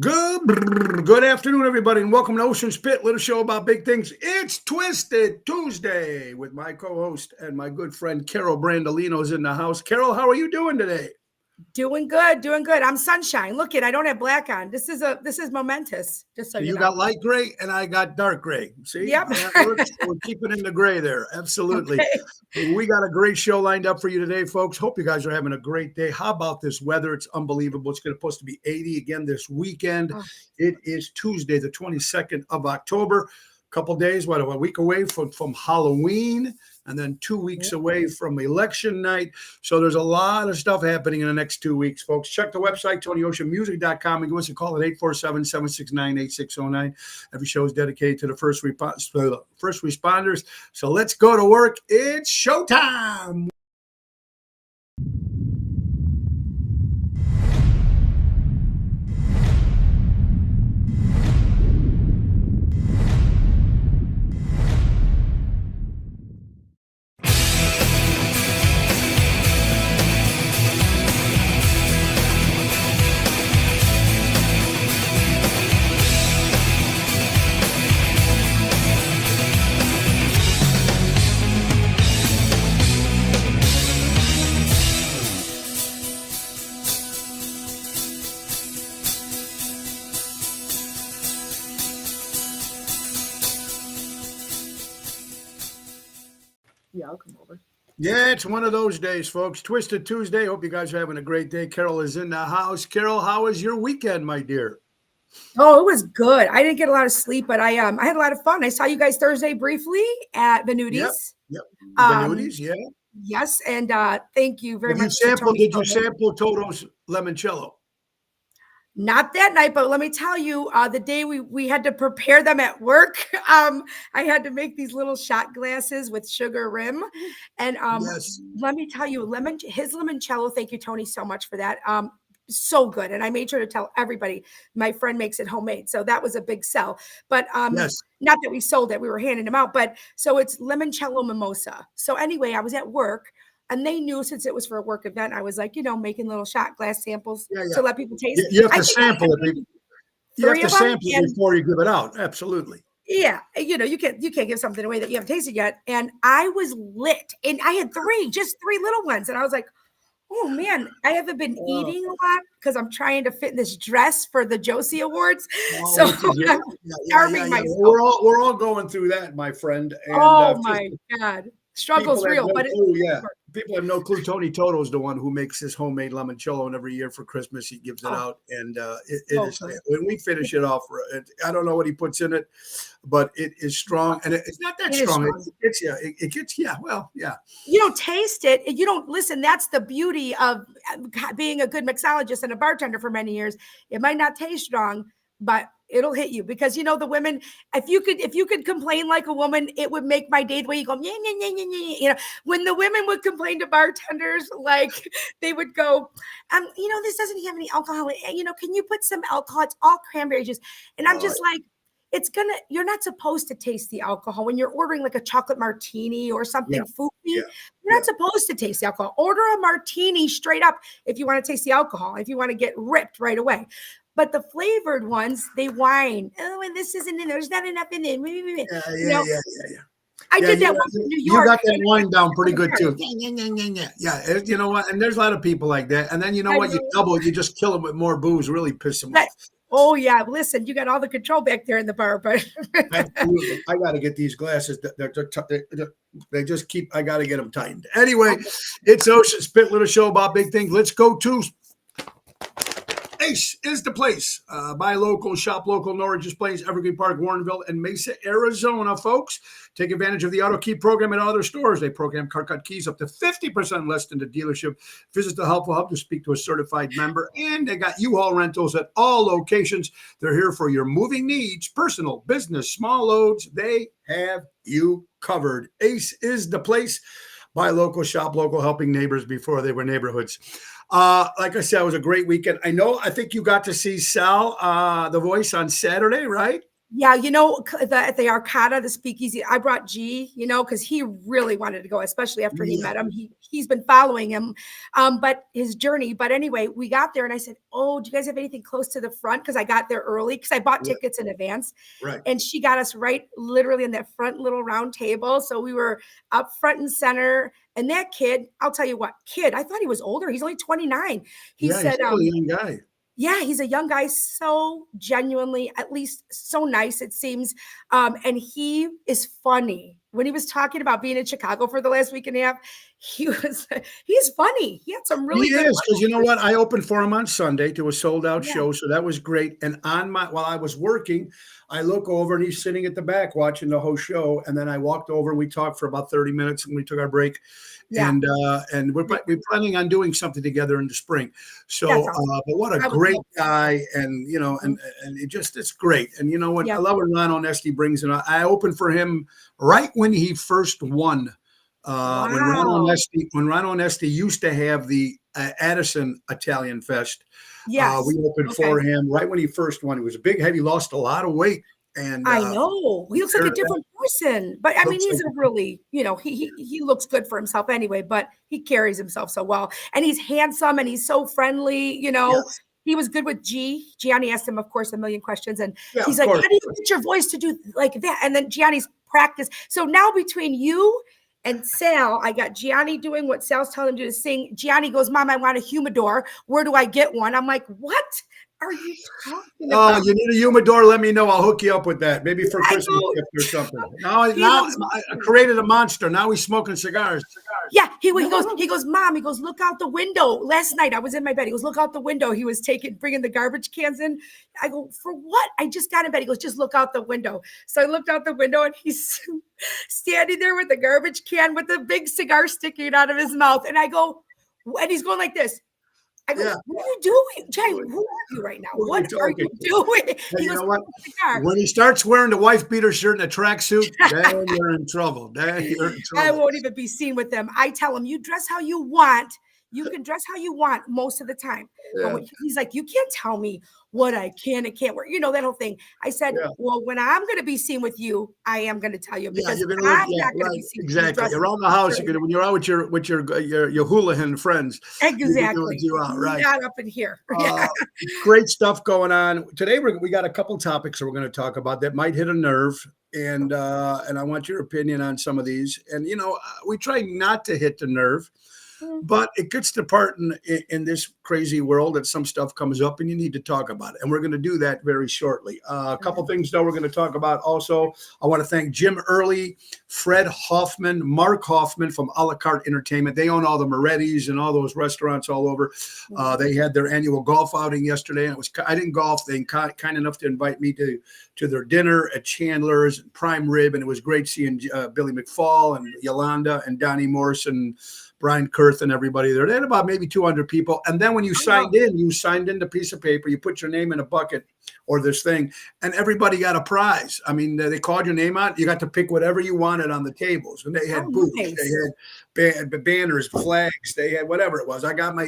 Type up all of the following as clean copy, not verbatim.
Good afternoon, everybody, and welcome to Ocean Spit, little show about big things. It's Twisted Tuesday with my co-host and my good friend Carol Brandolino's in the house. Carol, how are you doing today? Doing good, doing good. I'm sunshine. Look it, I don't have black on. This is momentous, just so So you you know. got light gray and I got dark gray. See Yep. how that works? We're keeping in the gray there. Absolutely. Okay. We got a great show lined up for you today, folks. Hope you guys are having a great day. How about this weather? It's unbelievable. It's going to supposed to be 80 again this weekend. Oh, It is Tuesday, the 22nd of October. A couple days, what, a week away from Halloween, and then 2 weeks away from election night. So there's a lot of stuff happening in the next 2 weeks, folks. Check the website, TonyOceanMusic.com, and give us a call at 847-769-8609. Every show is dedicated to the first responders. So let's go to work. It's showtime. yeah, I'll come over. Yeah, it's one of those days, folks. Twisted Tuesday. Hope you guys are having a great day. Carol is in the house. Carol, how was your weekend, my dear? Oh, it was good. I didn't get a lot of sleep, but I had a lot of fun. I saw you guys Thursday briefly at Yep, Venutis. yep. Um, Venutis, yeah. yes, and thank you very Have you much to sampled? Tony. Did you sample Toto's limoncello? Not that night, but let me tell you, the day we had to prepare them at work. I had to make these little shot glasses with sugar rim, and Yes. let me tell you, his limoncello. Thank you, Tony, so much for that. So good, and I made sure to tell everybody. My friend makes it homemade, so that was a big sell. But Yes. not that we sold it; we were handing them out. But so it's limoncello mimosa. So anyway, I was at work. And they knew since it was for a work event, I was like, making little shot glass samples Yeah, to yeah. let people taste. You have I to think I sample it. made You have three to of them, sample it and before you give it out. Absolutely. yeah, you can't give something away that you haven't tasted yet. And I was lit, and I had just three little ones, and I was like, oh man, I haven't been Uh, eating a lot because I'm trying to fit in this dress for the Josie Awards, oh, so which is yeah, I'm starving yeah. myself. We're all going through that, my friend. And Oh just my god, people struggle's have real, no but it's clue. Yeah, people have no clue. Tony Toto's the one who makes his homemade limoncello, and every year for Christmas he gives it oh out. And it so is good. when we finish it off. I don't know what he puts in it, but it is strong, and it's not that It is strong. strong. It gets well, yeah. You don't taste it. You don't listen. That's the beauty of being a good mixologist and a bartender for many years. It might not taste strong, but it'll hit you because the women. If you could complain like a woman, it would make my day. The way you go, yeah, yeah, yeah, yeah, yeah. When the women would complain to bartenders, like they would go, this doesn't have any alcohol. Can you put some alcohol? It's all cranberry juice, and I'm Oh, just like you're not supposed to taste the alcohol when you're ordering like a chocolate martini or yeah, something foofy. yeah, You're yeah. not supposed to taste the alcohol. Order a martini straight up if you want to taste the alcohol, if you want to get ripped right away. But the flavored ones, they whine. Oh, and this isn't in there. There's not enough in it. Yeah, You yeah, know, yeah, yeah, yeah. I Yeah, did that once in New you York. got that And wind down pretty good I too. Yeah, yeah, yeah, yeah, yeah. You know what? And there's a lot of people like that. And then you know I what? You know. double. You just kill them with more booze. Really piss them But off. oh yeah, listen, you got all the control back there in the bar, but Absolutely. I got to get these glasses. They just keep. I got to get them tightened. Anyway, it's Ocean Spit, little show about big things. Let's go to Ace is the place. Buy local, shop local, Norridge Plains, Evergreen Park, Warrenville, and Mesa, Arizona, folks. Take advantage of the Auto Key program at other stores. They program car cut keys up to 50% less than the dealership. Visit the Helpful Hub to speak to a certified member. And they got U-Haul rentals at all locations. They're here for your moving needs, personal, business, small loads. They have you covered. Ace is the place. Buy local, shop local, helping neighbors before they were neighborhoods. Like I said, it was a great weekend. I think you got to see Sal, the voice, on Saturday, right? Yeah, at the Arcata, the speakeasy, I brought G, because he really wanted to go, especially after he Yeah. met him. He's been following him, but his journey. But anyway, we got there and I said, "Oh, do you guys have anything close to the front?" Because I got there early because I bought tickets in advance. Right. And she got us right literally in that front little round table. So we were up front and center. And that kid, I'll tell you what, I thought he was older. He's only 29. He Yeah, said, he's still a young guy. yeah, he's a young guy, so genuinely, at least so nice, it seems. And he is funny. When he was talking about being in Chicago for the last week and a half, he's funny. He had some really He good is, because you know ones. what? I opened for him on Sunday to a sold-out Yeah. show, so that was great. And while I was working, I look over and he's sitting at the back watching the whole show. And then I walked over and we talked for about 30 minutes and we took our break. Yeah. And we're planning on doing something together in the spring. So, That's awesome. but what a I would great love that. guy, and it's great. And you know what? Yeah. I love when Ron Onesti brings it. I opened for him right when he first won. When Ron Wow. Onesti used to have the Addison Italian Fest. Yes. We opened for him right when he first won. He was a big head. He lost a lot of weight. And I know he looks like a different person, but I mean, he's a really, he looks good for himself anyway, but he carries himself so well and he's handsome and he's so friendly, Yes. He was good with Gianni asked him, of course, a million questions. And Yeah, he's of like, course. how do you get your voice to do like that? And then Gianni's practice. So now between you and Sal, I got Gianni doing what Sal's telling him to sing. Gianni goes, Mom, I want a humidor. Where do I get one? I'm like, what are you talking about? Oh, you need a humidor? Let me know. I'll hook you up with that. Maybe for Christmas gift or something. Now I created a monster. Now he's smoking cigars. Yeah, he goes, Mom, look out the window. Last night I was in my bed. He goes, look out the window. He was bringing the garbage cans in. I go, for what? I just got in bed. He goes, just look out the window. So I looked out the window and he's standing there with the garbage can with the big cigar sticking out of his mouth. And I go, and he's going like this. I go, what are you doing? Jay, who are you right now? What are you doing? Hey, He goes, know what? When he starts wearing the wife beater shirt and a tracksuit, then you're in trouble. I won't even be seen with them. I tell him, you dress how you want. You can dress how you want most of the time. Yeah. But he's like, you can't tell me what I can and can't wear. That whole thing. I said, well, when I'm going to be seen with you, I am going to tell you because I'm not going to be seen. Exactly. Around the house, when you're out with your hooligan friends. Exactly. You out, right. Not up in here. Great stuff going on today. We got a couple topics that we're going to talk about that might hit a nerve, and I want your opinion on some of these. And we try not to hit the nerve. But it gets to part in this crazy world that some stuff comes up and you need to talk about it. And we're going to do that very shortly. A couple things, though, we're going to talk about also. I want to thank Jim Early, Fred Hoffman, Mark Hoffman from A La Carte Entertainment. They own all the Moretti's and all those restaurants all over. They had their annual golf outing yesterday. And I didn't golf. They kind enough to invite me to their dinner at Chandler's Prime Rib. And it was great seeing Billy McFall and Yolanda and Donnie Morrison, Brian Kurth and everybody there. They had about maybe 200 people. And then when you signed in the piece of paper, you put your name in a bucket or this thing, and everybody got a prize. I mean, they called your name out. You got to pick whatever you wanted on the tables. And they had booths. Nice. They had banners, flags. They had whatever it was. I got my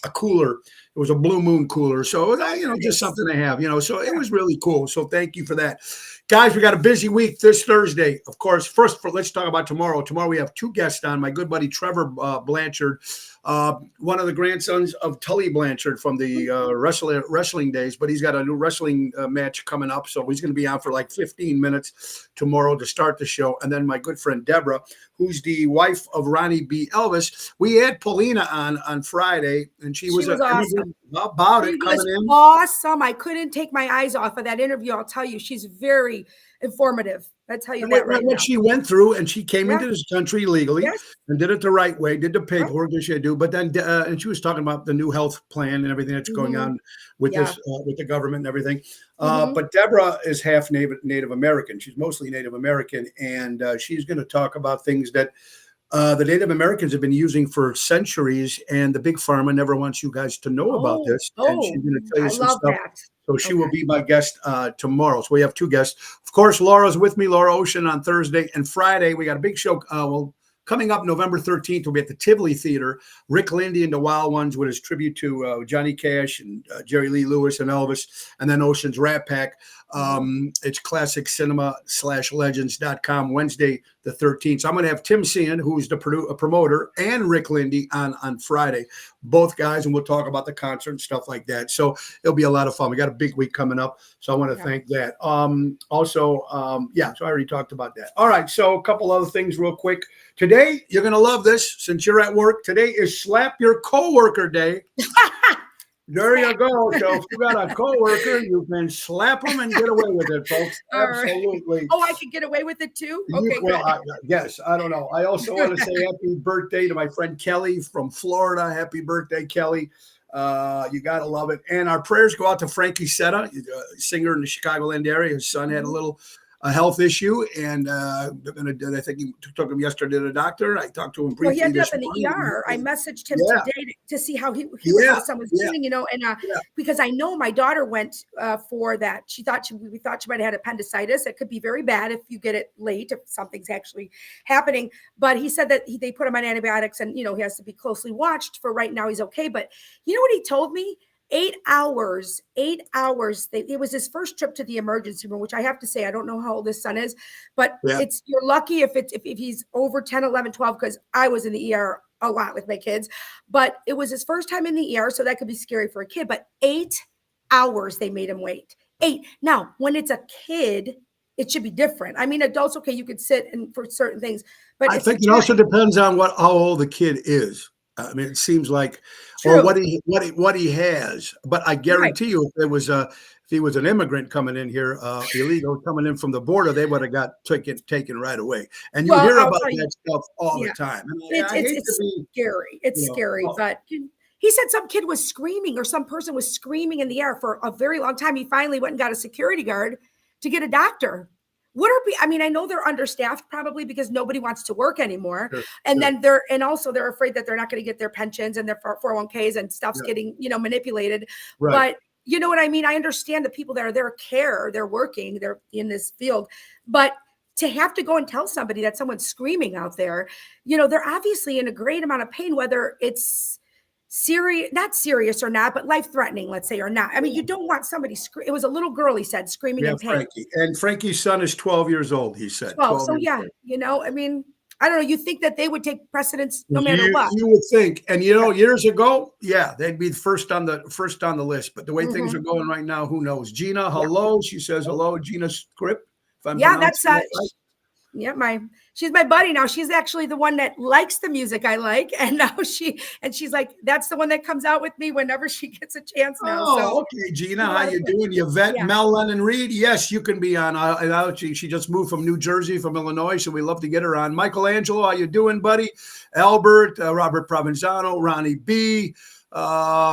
a cooler. It was a Blue Moon cooler. So it was, just something to have, so it was really cool. So thank you for that. Guys, we got a busy week this Thursday. Of course, let's talk about tomorrow. Tomorrow we have two guests on. My good buddy Trevor Blanchard, one of the grandsons of Tully Blanchard from the wrestling days, but he's got a new wrestling match coming up. So he's going to be on for like 15 minutes tomorrow to start the show. And then my good friend Deborah, who's the wife of Ronnie B. Elvis. We had Paulina on Friday, and she was awesome. About it coming in. Awesome. I couldn't take my eyes off of that interview. I'll tell you, she's very informative. I tell you that right now. What she went through, and she came into this country legally and did it the right way, did the paperwork that she had to do. But then, and she was talking about the new health plan and everything that's going on with this, with the government and everything. But Deborah is half Native American. She's mostly Native American, and she's going to talk about things that the Native Americans have been using for centuries, and the big pharma never wants you guys to know about this. And she's going to tell you some stuff. That. So she will be my guest tomorrow. So we have two guests. Of course, Laura's with me, Laura Ocean, on Thursday and Friday. We got a big show. coming up November 13th, we'll be at the Tivoli Theater. Rick Lindy and the Wild Ones with his tribute to Johnny Cash and Jerry Lee Lewis and Elvis, and then Ocean's Rat Pack. It's classiccinema/legends.com, Wednesday the 13th. So I'm going to have Tim Sheehan, who's the promoter, and Rick Lindy on Friday, both guys, and we'll talk about the concert and stuff like that. So it'll be a lot of fun. We got a big week coming up, so I want to thank that. So I already talked about that. All right, so a couple other things real quick. Today, you're going to love this since you're at work. Today is Slap Your Coworker Day. There you go. So if you got a coworker, you can slap them and get away with it, folks. Absolutely. Oh, I can get away with it too? Okay, yes, I don't know. I also want to say happy birthday to my friend Kelly from Florida. Happy birthday, Kelly. You got to love it. And our prayers go out to Frankie Setta, singer in the Chicagoland area. His son had a little health issue, and I think he took him yesterday to the doctor. I talked to him briefly. Well, he ended up in the ER. I messaged him today to see how his son was doing, and because I know my daughter went for that. We thought she might have had appendicitis. It could be very bad if you get it late, if something's actually happening. But he said that they put him on antibiotics, and he has to be closely watched. For right now, he's okay. But you know what he told me? 8 hours. It was his first trip to the emergency room, which I have to say, I don't know how old his son is, but you're lucky if he's over 10, 11, 12, because I was in the ER a lot with my kids, but it was his first time in the ER. So that could be scary for a kid, but 8 hours they made him wait. 8. Now, when it's a kid, it should be different. I mean, adults, okay, you could sit and for certain things, but I think it also depends on how old the kid is. I mean, it seems like, or what he has. But I guarantee you, if he was an immigrant coming in here, illegal coming in from the border, they would have got taken right away. And you hear about that stuff all the time. It's scary. It's scary. But he said some kid was screaming, or some person was screaming in the air for a very long time. He finally went and got a security guard to get a doctor. I know they're understaffed probably because nobody wants to work anymore. And then they're afraid that they're not going to get their pensions and their 401ks and stuff's getting, manipulated. Right. But you know what I mean? I understand the people that are there care, they're working, they're in this field, but to have to go and tell somebody that someone's screaming out there, they're obviously in a great amount of pain, whether it's not serious or not, but life-threatening, let's say, or not. I mean, you don't want somebody it was a little girl, he said, screaming in pain. Frankie. And Frankie's son is 12 years old, he said. 12. So I mean, I don't know. You think that they would take precedence no matter what? You would think. And years ago, they'd be first on the list. But the way things are going right now, who knows? Gina, hello. She says hello, Gina Script. That's she's my buddy now. She's actually the one that likes the music I like. And now she's like, that's the one that comes out with me whenever she gets a chance now. Okay, Gina, how you doing? Yvette, Mel Lennon Reed. Yes, you can be on. She just moved from New Jersey, from Illinois, so we love to get her on. Michelangelo, how you doing, buddy? Albert, Robert Provenzano, Ronnie B.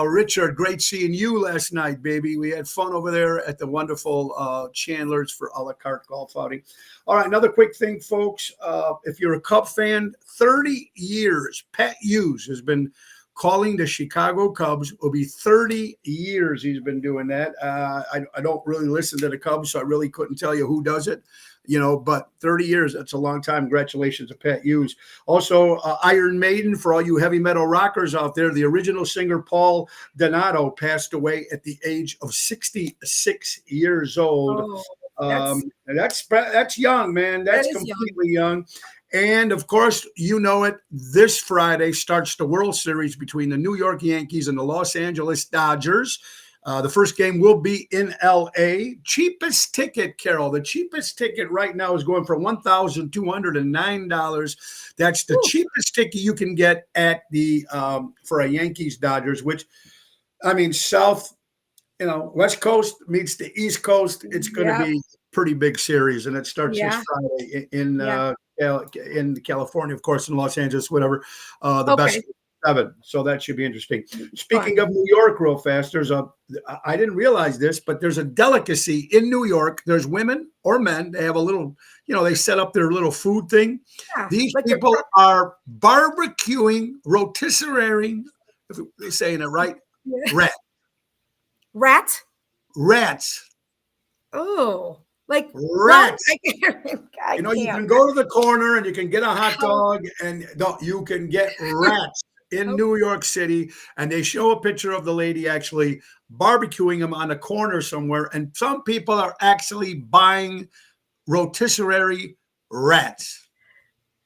Richard, great seeing you last night, baby. We had fun over there at the wonderful Chandler's for a la carte golf outing. All right, another quick thing, folks. If you're a Cub fan, 30 years, Pat Hughes has been calling the Chicago Cubs. It'll be 30 years he's been doing that. I don't really listen to the Cubs, so I really couldn't tell you who does it. But 30 years, that's a long time. Congratulations to Pat Hughes. Also, Iron Maiden, for all you heavy metal rockers out there, the original singer Paul Donato passed away at the age of 66 years old. That's young, man. That's completely young. And of course, this Friday starts the World Series between the New York Yankees and the Los Angeles Dodgers. The first game will be in L.A. Cheapest ticket, Carol. The cheapest ticket right now is going for $1,209. That's the cheapest ticket you can get at the for a Yankees Dodgers, which, I mean, West Coast meets the East Coast. It's going to be a pretty big series, and it starts this Friday in California, of course, in Los Angeles, whatever. Best 7. So that should be interesting. Speaking of New York, real fast, I didn't realize this, but there's a delicacy in New York. There's women or men. They have a little, they set up their little food thing. Yeah, these people are barbecuing, rotisserie, if they're saying it right, Rats. Oh, Like Rats. I You know, you can't. can go to the corner and you can get a hot dog, and you can get rats in New York City. And they show a picture of the lady actually barbecuing them on a corner somewhere. And some people are actually buying rotisserie rats.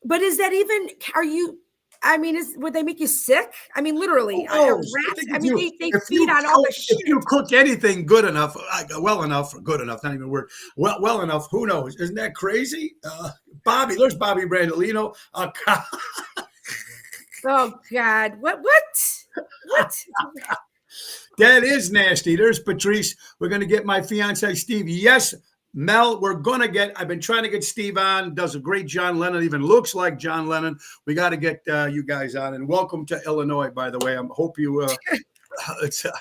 But is that even? Are you? I mean, would they make you sick? I mean, literally, Oh, rats. I if mean, you, they if feed you on all the cook, shit. if you cook anything good enough, well enough, or good enough, not even a word, well enough, who knows? Isn't that crazy? There's Bobby Brandolino. Oh God, what? That is nasty. There's Patrice. We're going to get my fiance, Steve. Yes, Mel, I've been trying to get Steve on. Does a great John Lennon, even looks like John Lennon. We got to get you guys on. And welcome to Illinois, by the way. I hope you, it's a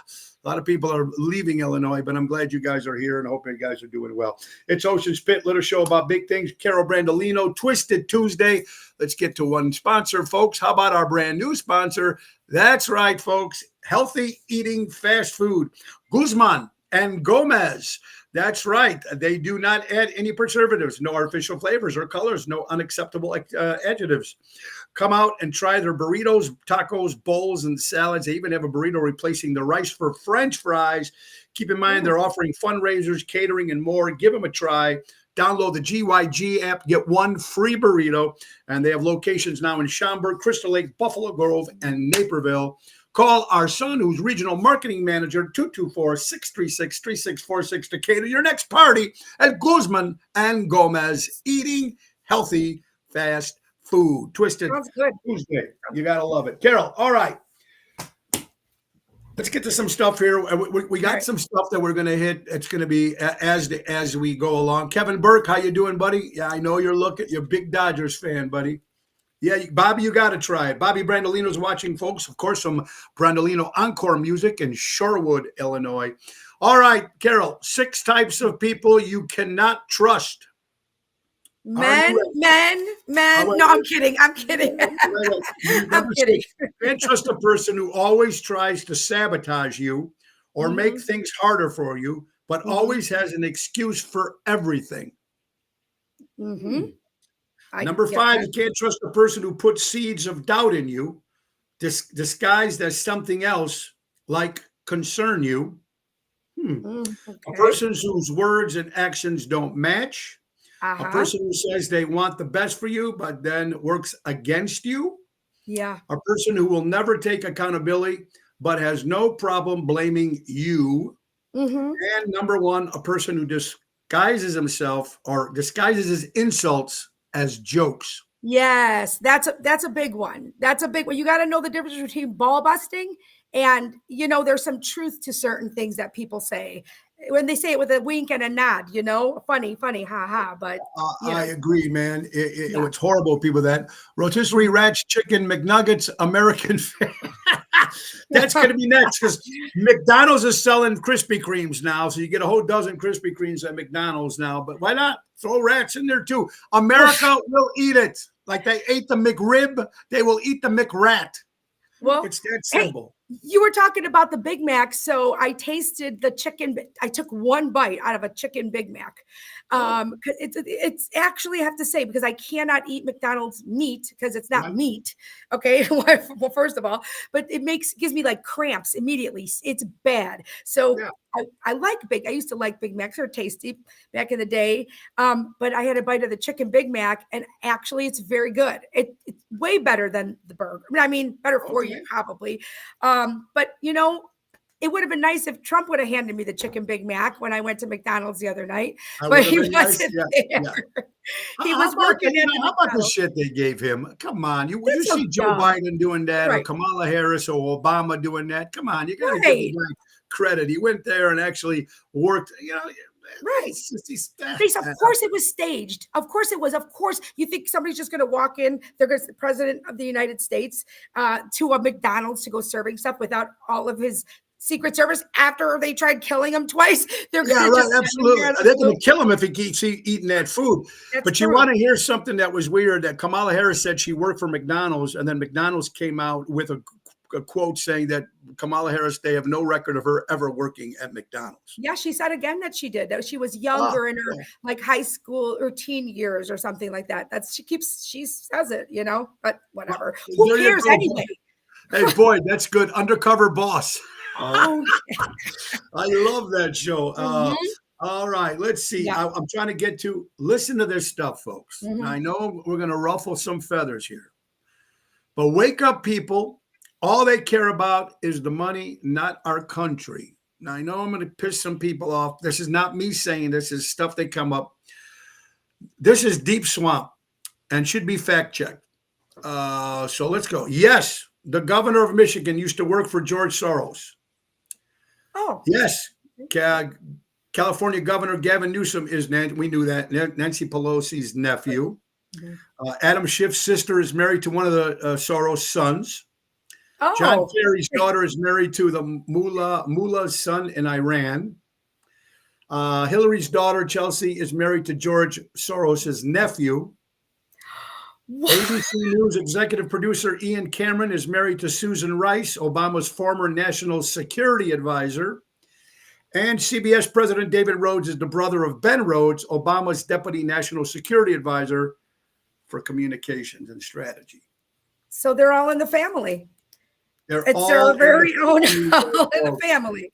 lot of people are leaving Illinois, but I'm glad you guys are here and I hope you guys are doing well. It's Ocean's Pit, little show about big things. Carol Brandolino, Twisted Tuesday. Let's get to one sponsor, folks. How about our brand new sponsor? That's right, folks. Healthy eating fast food. Guzman and Gomez. That's right. They do not add any preservatives, no artificial flavors or colors, no unacceptable adjectives. Come out and try their burritos, tacos, bowls, and salads. They even have a burrito replacing the rice for French fries. Keep in mind, they're offering fundraisers, catering, and more. Give them a try. Download the GYG app, get one free burrito. And they have locations now in Schaumburg, Crystal Lake, Buffalo Grove, and Naperville. Call our son, who's regional marketing manager, 224-636-3646 to cater your next party at Guzman and Gomez. Eating healthy, fast food. Twisted Tuesday. You got to love it. Carol, all right. Let's get to some stuff here. We got some stuff that we're going to hit. It's going to be as we go along. Kevin Burke, how you doing, buddy? Yeah, I know you're a big Dodgers fan, buddy. Yeah, Bobby, you got to try it. Bobby Brandolino's watching, folks, of course, from Brandolino Encore Music in Shorewood, Illinois. All right, Carol, 6 types of people you cannot trust. Men. No, I'm kidding. I'm kidding. I'm kidding. You can't trust a person who always tries to sabotage you or make things harder for you, but always has an excuse for everything. Number 5, you can't trust a person who puts seeds of doubt in you, disguised as something else, like concern you. A person whose words and actions don't match. A person who says they want the best for you, but then works against you. Yeah. A person who will never take accountability, but has no problem blaming you. And number 1, a person who disguises himself or disguises his insults as jokes. Yes, that's a big one. That's a big one. You got to know the difference between ball busting and, there's some truth to certain things that people say when they say it with a wink and a nod, funny, ha ha. But I agree, man. It's horrible, people that rotisserie rats, chicken, McNuggets, American. That's going to be next because McDonald's is selling Krispy Kremes now. So you get a whole dozen Krispy Kremes at McDonald's now. But why not throw rats in there too? America will eat it. Like they ate the McRib, they will eat the McRat. Well, it's that simple. Hey, you were talking about the Big Mac. So I tasted the chicken. I took one bite out of a chicken Big Mac. It's actually, I have to say, because I cannot eat McDonald's meat because it's not meat. Okay. Well, first of all, but it gives me like cramps immediately. It's bad. So I used to like Big Macs. They're tasty back in the day. But I had a bite of the chicken Big Mac and actually it's very good. It's way better than the burger. I mean, better for you probably. But it would have been nice if Trump would have handed me the chicken Big Mac when I went to McDonald's the other night, but he wasn't there. Yeah. He was working. How about the shit they gave him? Come on, you see Joe Biden doing that, or Kamala Harris, or Obama doing that? Come on, you got to give the guy credit. He went there and actually worked. Right. Of course it was staged. Of course it was. Of course you think somebody's just going to walk in, they're going to the president of the United States to a McDonald's to go serving stuff without all of his Secret Service after they tried killing him twice. Absolutely. They're going to kill him if he keeps eating that food. But you want to hear something that was weird, that Kamala Harris said she worked for McDonald's, and then McDonald's came out with a a quote saying that Kamala Harris, they have no record of her ever working at McDonald's. Yeah, she said again that she did. That she was younger in her like high school or teen years or something like that. She says it, but whatever. Who cares anyway? Hey, boy, that's good. Undercover Boss. Oh, I love that show. All right, let's see. Yeah. I'm trying to get to listen to this stuff, folks. Now, I know we're going to ruffle some feathers here, but wake up, people. All they care about is the money, not our country. Now, I know I'm going to piss some people off. This is not me saying this is stuff they come up. This is deep swamp and should be fact checked. So let's go. Yes, the governor of Michigan used to work for George Soros. Oh, yes. California Governor Gavin Newsom we knew that, Nancy Pelosi's nephew. Adam Schiff's sister is married to one of the Soros sons. Oh. John Kerry's daughter is married to the mullah's son in Iran. Hillary's daughter, Chelsea, is married to George Soros's nephew. What? ABC News executive producer Ian Cameron is married to Susan Rice, Obama's former national security advisor. And CBS President David Rhodes is the brother of Ben Rhodes, Obama's deputy national security advisor for communications and strategy. So they're all in the family. It's their very own in the family.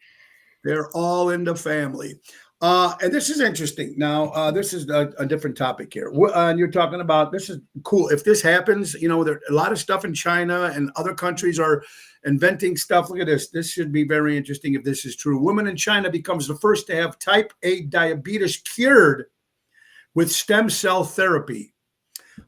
They're all in the family. And this is interesting. Now, this is a different topic here. And you're talking about, this is cool. If this happens, there a lot of stuff in China and other countries are inventing stuff. Look at this. This should be very interesting if this is true. Woman in China becomes the first to have type A diabetes cured with stem cell therapy.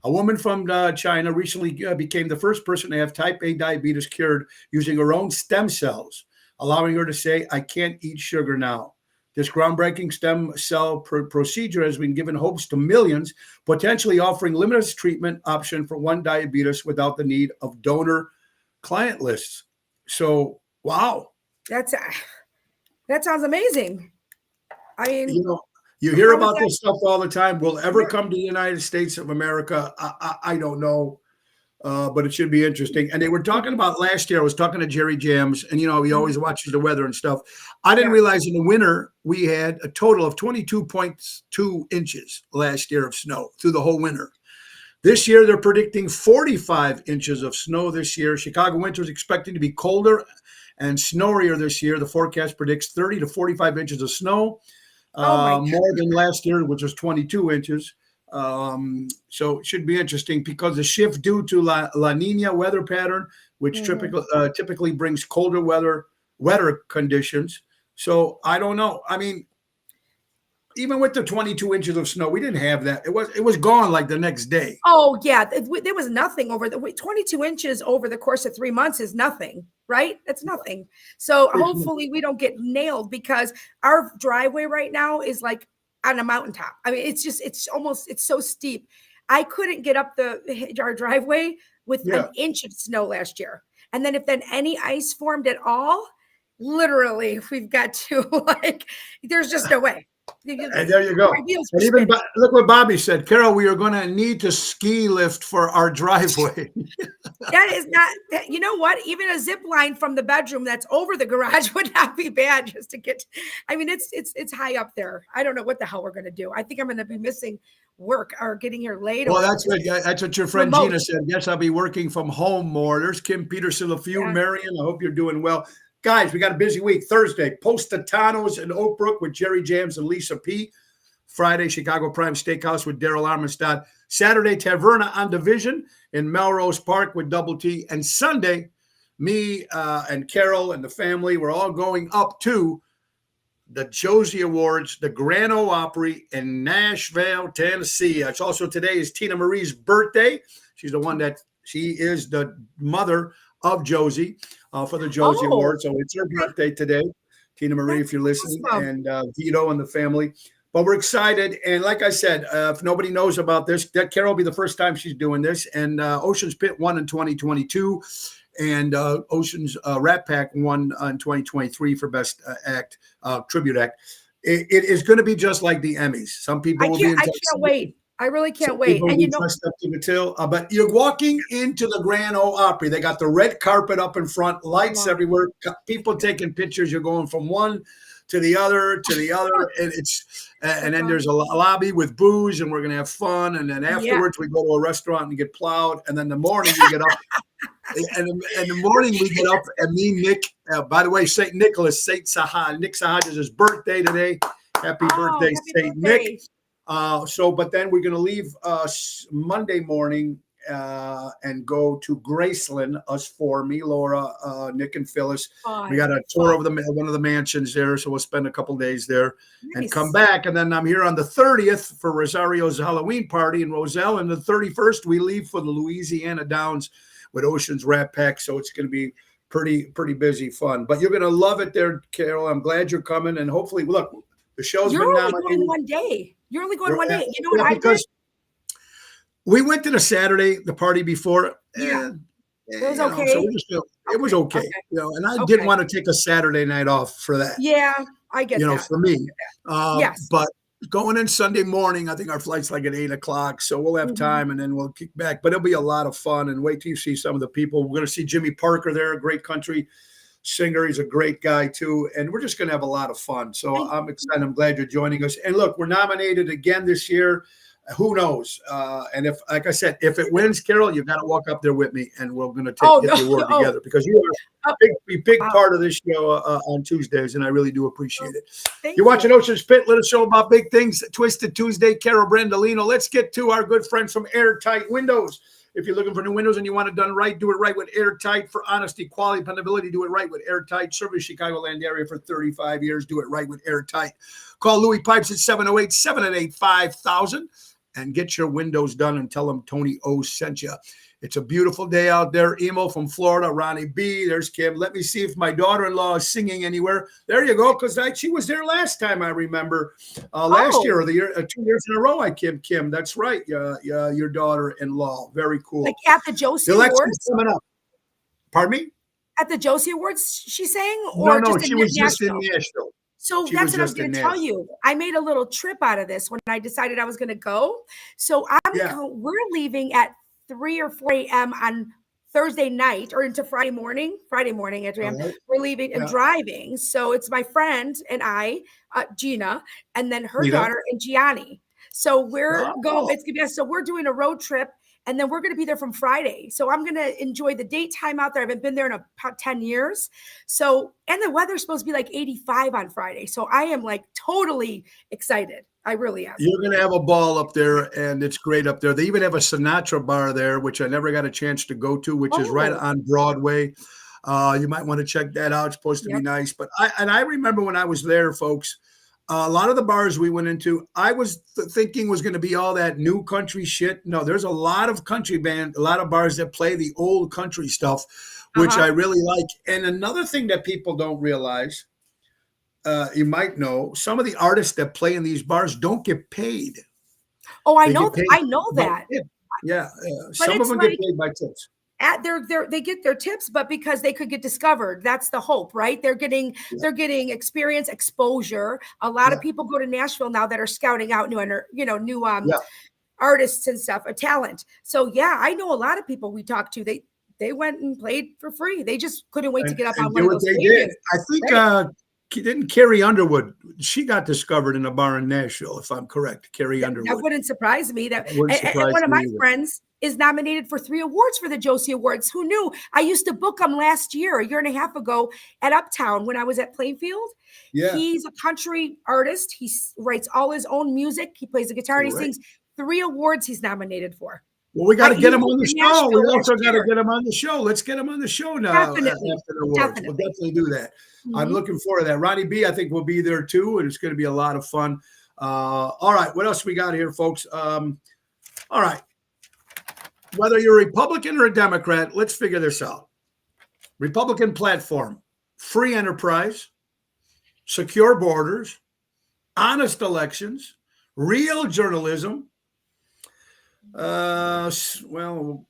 A woman from China recently became the first person to have type A diabetes cured using her own stem cells, allowing her to say, "I can't eat sugar now." This groundbreaking stem cell procedure has been given hopes to millions, potentially offering limitless treatment option for one diabetes without the need of donor client lists. So, wow. That sounds amazing. I mean, you hear about this stuff all the time. Will it ever come to the United States of America? I don't know, but it should be interesting. And they were talking about last year. I was talking to Jerry Jams, and he always watches the weather and stuff. I didn't realize in the winter we had a total of 22.2 inches last year of snow through the whole winter. This year they're predicting 45 inches of snow this year. Chicago winter is expecting to be colder and snowier this year. The forecast predicts 30 to 45 inches of snow. More than last year, which was 22 inches. So it should be interesting because the shift due to La Nina weather pattern, which typically brings colder weather conditions. So I don't know. I mean, even with the 22 inches of snow, we didn't have that. It was gone like the next day. Oh yeah, there was nothing over the 22 inches over the course of 3 months is nothing, right? It's nothing. So hopefully we don't get nailed because our driveway right now is like on a mountaintop. I mean, it's so steep. I couldn't get up our driveway with an inch of snow last year. And then if any ice formed at all, literally we've got to there's just no way. And there you go. And even look what Bobby said, Carol, we are going to need to ski lift for our driveway. That is not, you know what? Even a zip line from the bedroom that's over the garage would not be bad just to get. I mean, it's high up there. I don't know what the hell we're going to do. I think I'm going to be missing work or getting here late. Well, that's what your friend Gina said. Yes, I'll be working from home more. There's Kim Peterson, a few, Marion. I hope you're doing well. Guys, we got a busy week. Thursday, Postatanos in Oak Brook with Jerry Jams and Lisa P. Friday, Chicago Prime Steakhouse with Daryl Armistad. Saturday, Taverna on Division in Melrose Park with Double T. And Sunday, me and Carol and the family, we're all going up to the Josie Awards, the Grand Ole Opry in Nashville, Tennessee. It's also today is Tina Marie's birthday. She is the mother of Josie for the Josie Award. So it's her birthday today, Tina Marie, if you're listening, and Vito and the family. But we're excited. And like I said, if nobody knows about this, that Carol will be the first time she's doing this. And Ocean's Pit won in 2022. And Ocean's Rat Pack won in 2023 for Best Tribute Act. It is going to be just like the Emmys. Some people will be in touch. I can't wait. I really can't Some wait. people And will be dressed up to the till. But you're walking into the Grand Ole Opry. They got the red carpet up in front, lights everywhere, people taking pictures. You're going from one to the other, and and then there's a lobby with booze, and we're gonna have fun. And then afterwards, we go to a restaurant and get plowed. And then the morning we get up, and the morning we get up, and me, Nick. By the way, Saint Nicholas, Nick Sahaj is his birthday today. Happy birthday, Saint Nick. But then we're going to leave Monday morning and go to Graceland, us four, me, Laura, Nick, and Phyllis. We got a tour of one of the mansions there, so we'll spend a couple days there and come back. And then I'm here on the 30th for Rosario's Halloween party in Roselle, and the 31st we leave for the Louisiana Downs with Ocean's Rat Pack, so it's going to be pretty busy fun. But you're going to love it there, Carol. I'm glad you're coming, and hopefully, look, the show's been nominated. You're only going one day. You're only going one day. You know what I did? We went to the Saturday, the party before. It was okay. So it was okay. And I didn't want to take a Saturday night off for that. Yeah, I get that. For me. Yes. But going in Sunday morning, I think our flight's like at 8:00, so we'll have time, and then we'll kick back. But it'll be a lot of fun, and wait till you see some of the people. We're going to see Jimmy Parker there, a great country singer. He's a great guy too, and we're just going to have a lot of fun. So I'm excited. I'm glad you're joining us. And look, we're nominated again this year. Who knows? And if, like I said, if it wins, Carol, you've got to walk up there with me, and we're going to get the award together, because you are a big part of this show on Tuesdays, and I really do appreciate it. You're watching Ocean's Pit. Let us show about big things. Twisted Tuesday, Carol Brandolino. Let's get to our good friends from Airtight Windows. If you're looking for new windows and you want it done right, do it right with Airtight. For honesty, quality, dependability, do it right with Airtight. Service Chicagoland area for 35 years. Do it right with Airtight. Call Louis Pipes at 708-788-5000 and get your windows done, and tell them Tony O sent you. It's a beautiful day out there. Emo from Florida, Ronnie B. There's Kim. Let me see if my daughter-in-law is singing anywhere. There you go, because she was there last time, I remember. Last year or the year, 2 years in a row, Kim. That's right. Your daughter-in-law. Very cool. Like at the Josie Awards? Coming up. Pardon me? At the Josie Awards, she sang? Or no, she was just in Nashville. So that's what I was going to tell you. I made a little trip out of this when I decided I was going to go. So we're leaving at 3 or 4 a.m. on Thursday night, or into Friday morning at 3 a.m. Right. We're leaving and driving. So it's my friend and I, Gina, and then her daughter and Gianni. So we're going. So we're doing a road trip, and then we're going to be there from Friday. So I'm going to enjoy the daytime out there. I haven't been there in about 10 years. So, and the weather's supposed to be like 85 on Friday. So I am like totally excited. I really am. You're going to have a ball up there, and it's great up there. They even have a Sinatra bar there, which I never got a chance to go to, which is right on Broadway. You might want to check that out. It's supposed to be nice. But I remember when I was there, folks, a lot of the bars we went into, I was thinking was going to be all that new country shit. No, there's a lot of country band, a lot of bars that play the old country stuff, which I really like. And another thing that people don't realize, you might know, some of the artists that play in these bars don't get paid. Oh, I know that. Yeah. Some of them get paid by tips. They get their tips, but because they could get discovered, that's the hope, right? They're getting experience, exposure. A lot of people go to Nashville now that are scouting out new artists and stuff, a talent. So I know a lot of people we talked to. They went and played for free. They just couldn't wait to get up on one of those stages. I think didn't Carrie Underwood? She got discovered in a bar in Nashville, if I'm correct. Carrie Underwood. That wouldn't surprise me. And one of my friends is nominated for 3 awards for the Josie Awards. Who knew? I used to book him last year, a year and a half ago, at Uptown when I was at Plainfield. Yeah. He's a country artist. He writes all his own music. He plays the guitar and he sings. 3 awards he's nominated for. Well, we got to get him on the show. We also got to get him on the show. Let's get him on the show now. Definitely. After the awards. We'll definitely do that. I'm looking forward to that. Ronnie B, I think, will be there too, and it's going to be a lot of fun. All right, what else we got here, folks? All right. Whether you're a Republican or a Democrat, let's figure this out. Republican platform: free enterprise, secure borders, honest elections, real journalism,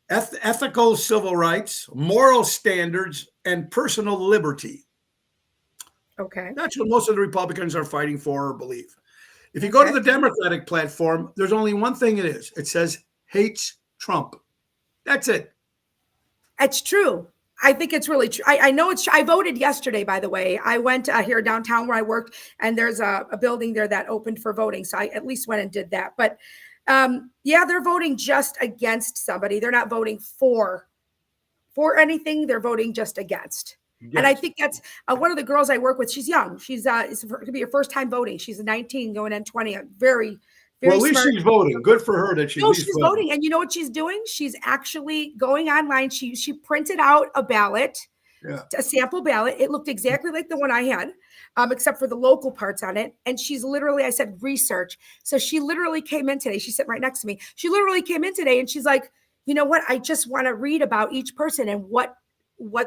ethical civil rights, moral standards, and personal liberty. Okay. That's what most of the Republicans are fighting for or believe. If you go to Okay. the Democratic platform, there's only one thing it is. It says hates Trump. That's it. It's true. I think it's really true. I know it's true. I voted yesterday, by the way. I went here downtown where I worked, and there's a building there that opened for voting. So I at least went and did that. But yeah, they're voting just against somebody. They're not voting for anything. They're voting just against. And I Yes. think that's one of the girls I work with. She's young. She's it's going to be her first time voting. She's 19 going on 20. Very, Well, very at least smart. she's voting. Good for her that she's No, at least she's voting. voting. And you know what she's doing? She's actually going online. She printed out a ballot, Yeah. a sample ballot. It looked exactly like the one I had, except for the local parts on it. And she's literally, I said, research. So she literally came in today. She's sitting right next to me. She literally came in today and she's like, you know what? I just want to read about each person and what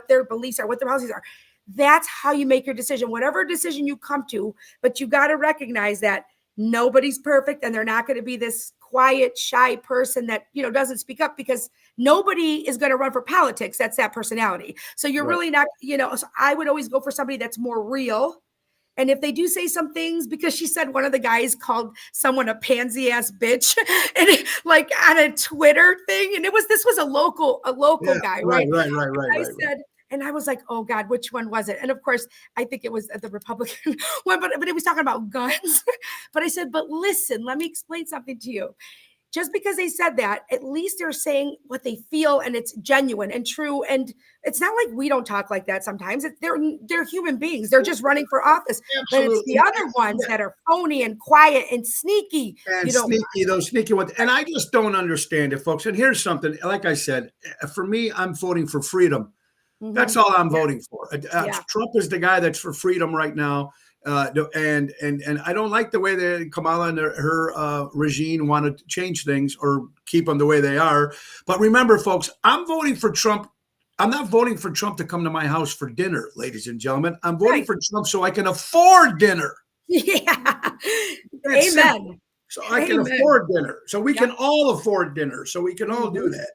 their beliefs are, what their policies are. That's how you make your decision, whatever decision you come to. But you got to recognize that nobody's perfect and they're not going to be this quiet, shy person that, doesn't speak up, because nobody is going to run for politics. That's that personality. So you're Right. really not, so I would always go for somebody that's more real. And if they do say some things, because she said one of the guys called someone a pansy ass bitch, and like on a Twitter thing, and this was a local Yeah. guy, Right. right? Right. I said, and I was like, oh God, which one was it? And of course, I think it was the Republican one, but it was talking about guns. But I said, but listen, let me explain something to you. Just because they said that, at least they're saying what they feel, and it's genuine and true. And it's not like we don't talk like that sometimes. They're human beings. They're just running for office. But it's the other ones that are phony and quiet and sneaky. And sneaky, those sneaky ones. And I just don't understand it, folks. And here's something, like I said, for me, I'm voting for freedom. That's all I'm voting for. Trump is the guy that's for freedom right now. And I don't like the way that Kamala and her regime want to change things or keep them the way they are. But remember, folks, I'm voting for Trump. I'm not voting for Trump to come to my house for dinner, ladies and gentlemen. I'm voting for Trump so I can afford dinner. Yeah. That's Amen. simple. So I can afford dinner. So we can all afford dinner. So we can all do that.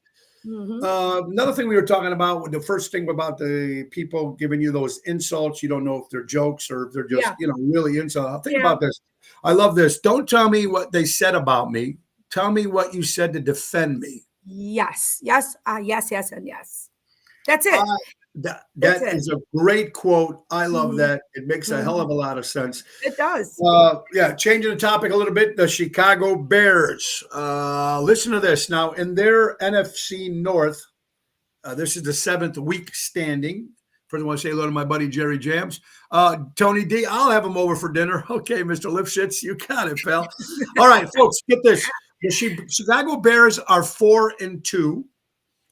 Another thing we were talking about, the first thing about the people giving you those insults, you don't know if they're jokes or if they're just, really insults. Think about this. I love this. Don't tell me what they said about me. Tell me what you said to defend me. Yes, and yes. That's it. That is a great quote. I love that. It makes a hell of a lot of sense. It does. Changing the topic a little bit, the Chicago Bears. Listen to this. Now, in their NFC North, this is the 7th week standing. First, I want to say hello to my buddy Jerry Jams. Tony D, I'll have him over for dinner. Okay, Mr. Lifshitz, you got it, pal. All right, folks, get this. The Chicago Bears are 4-2.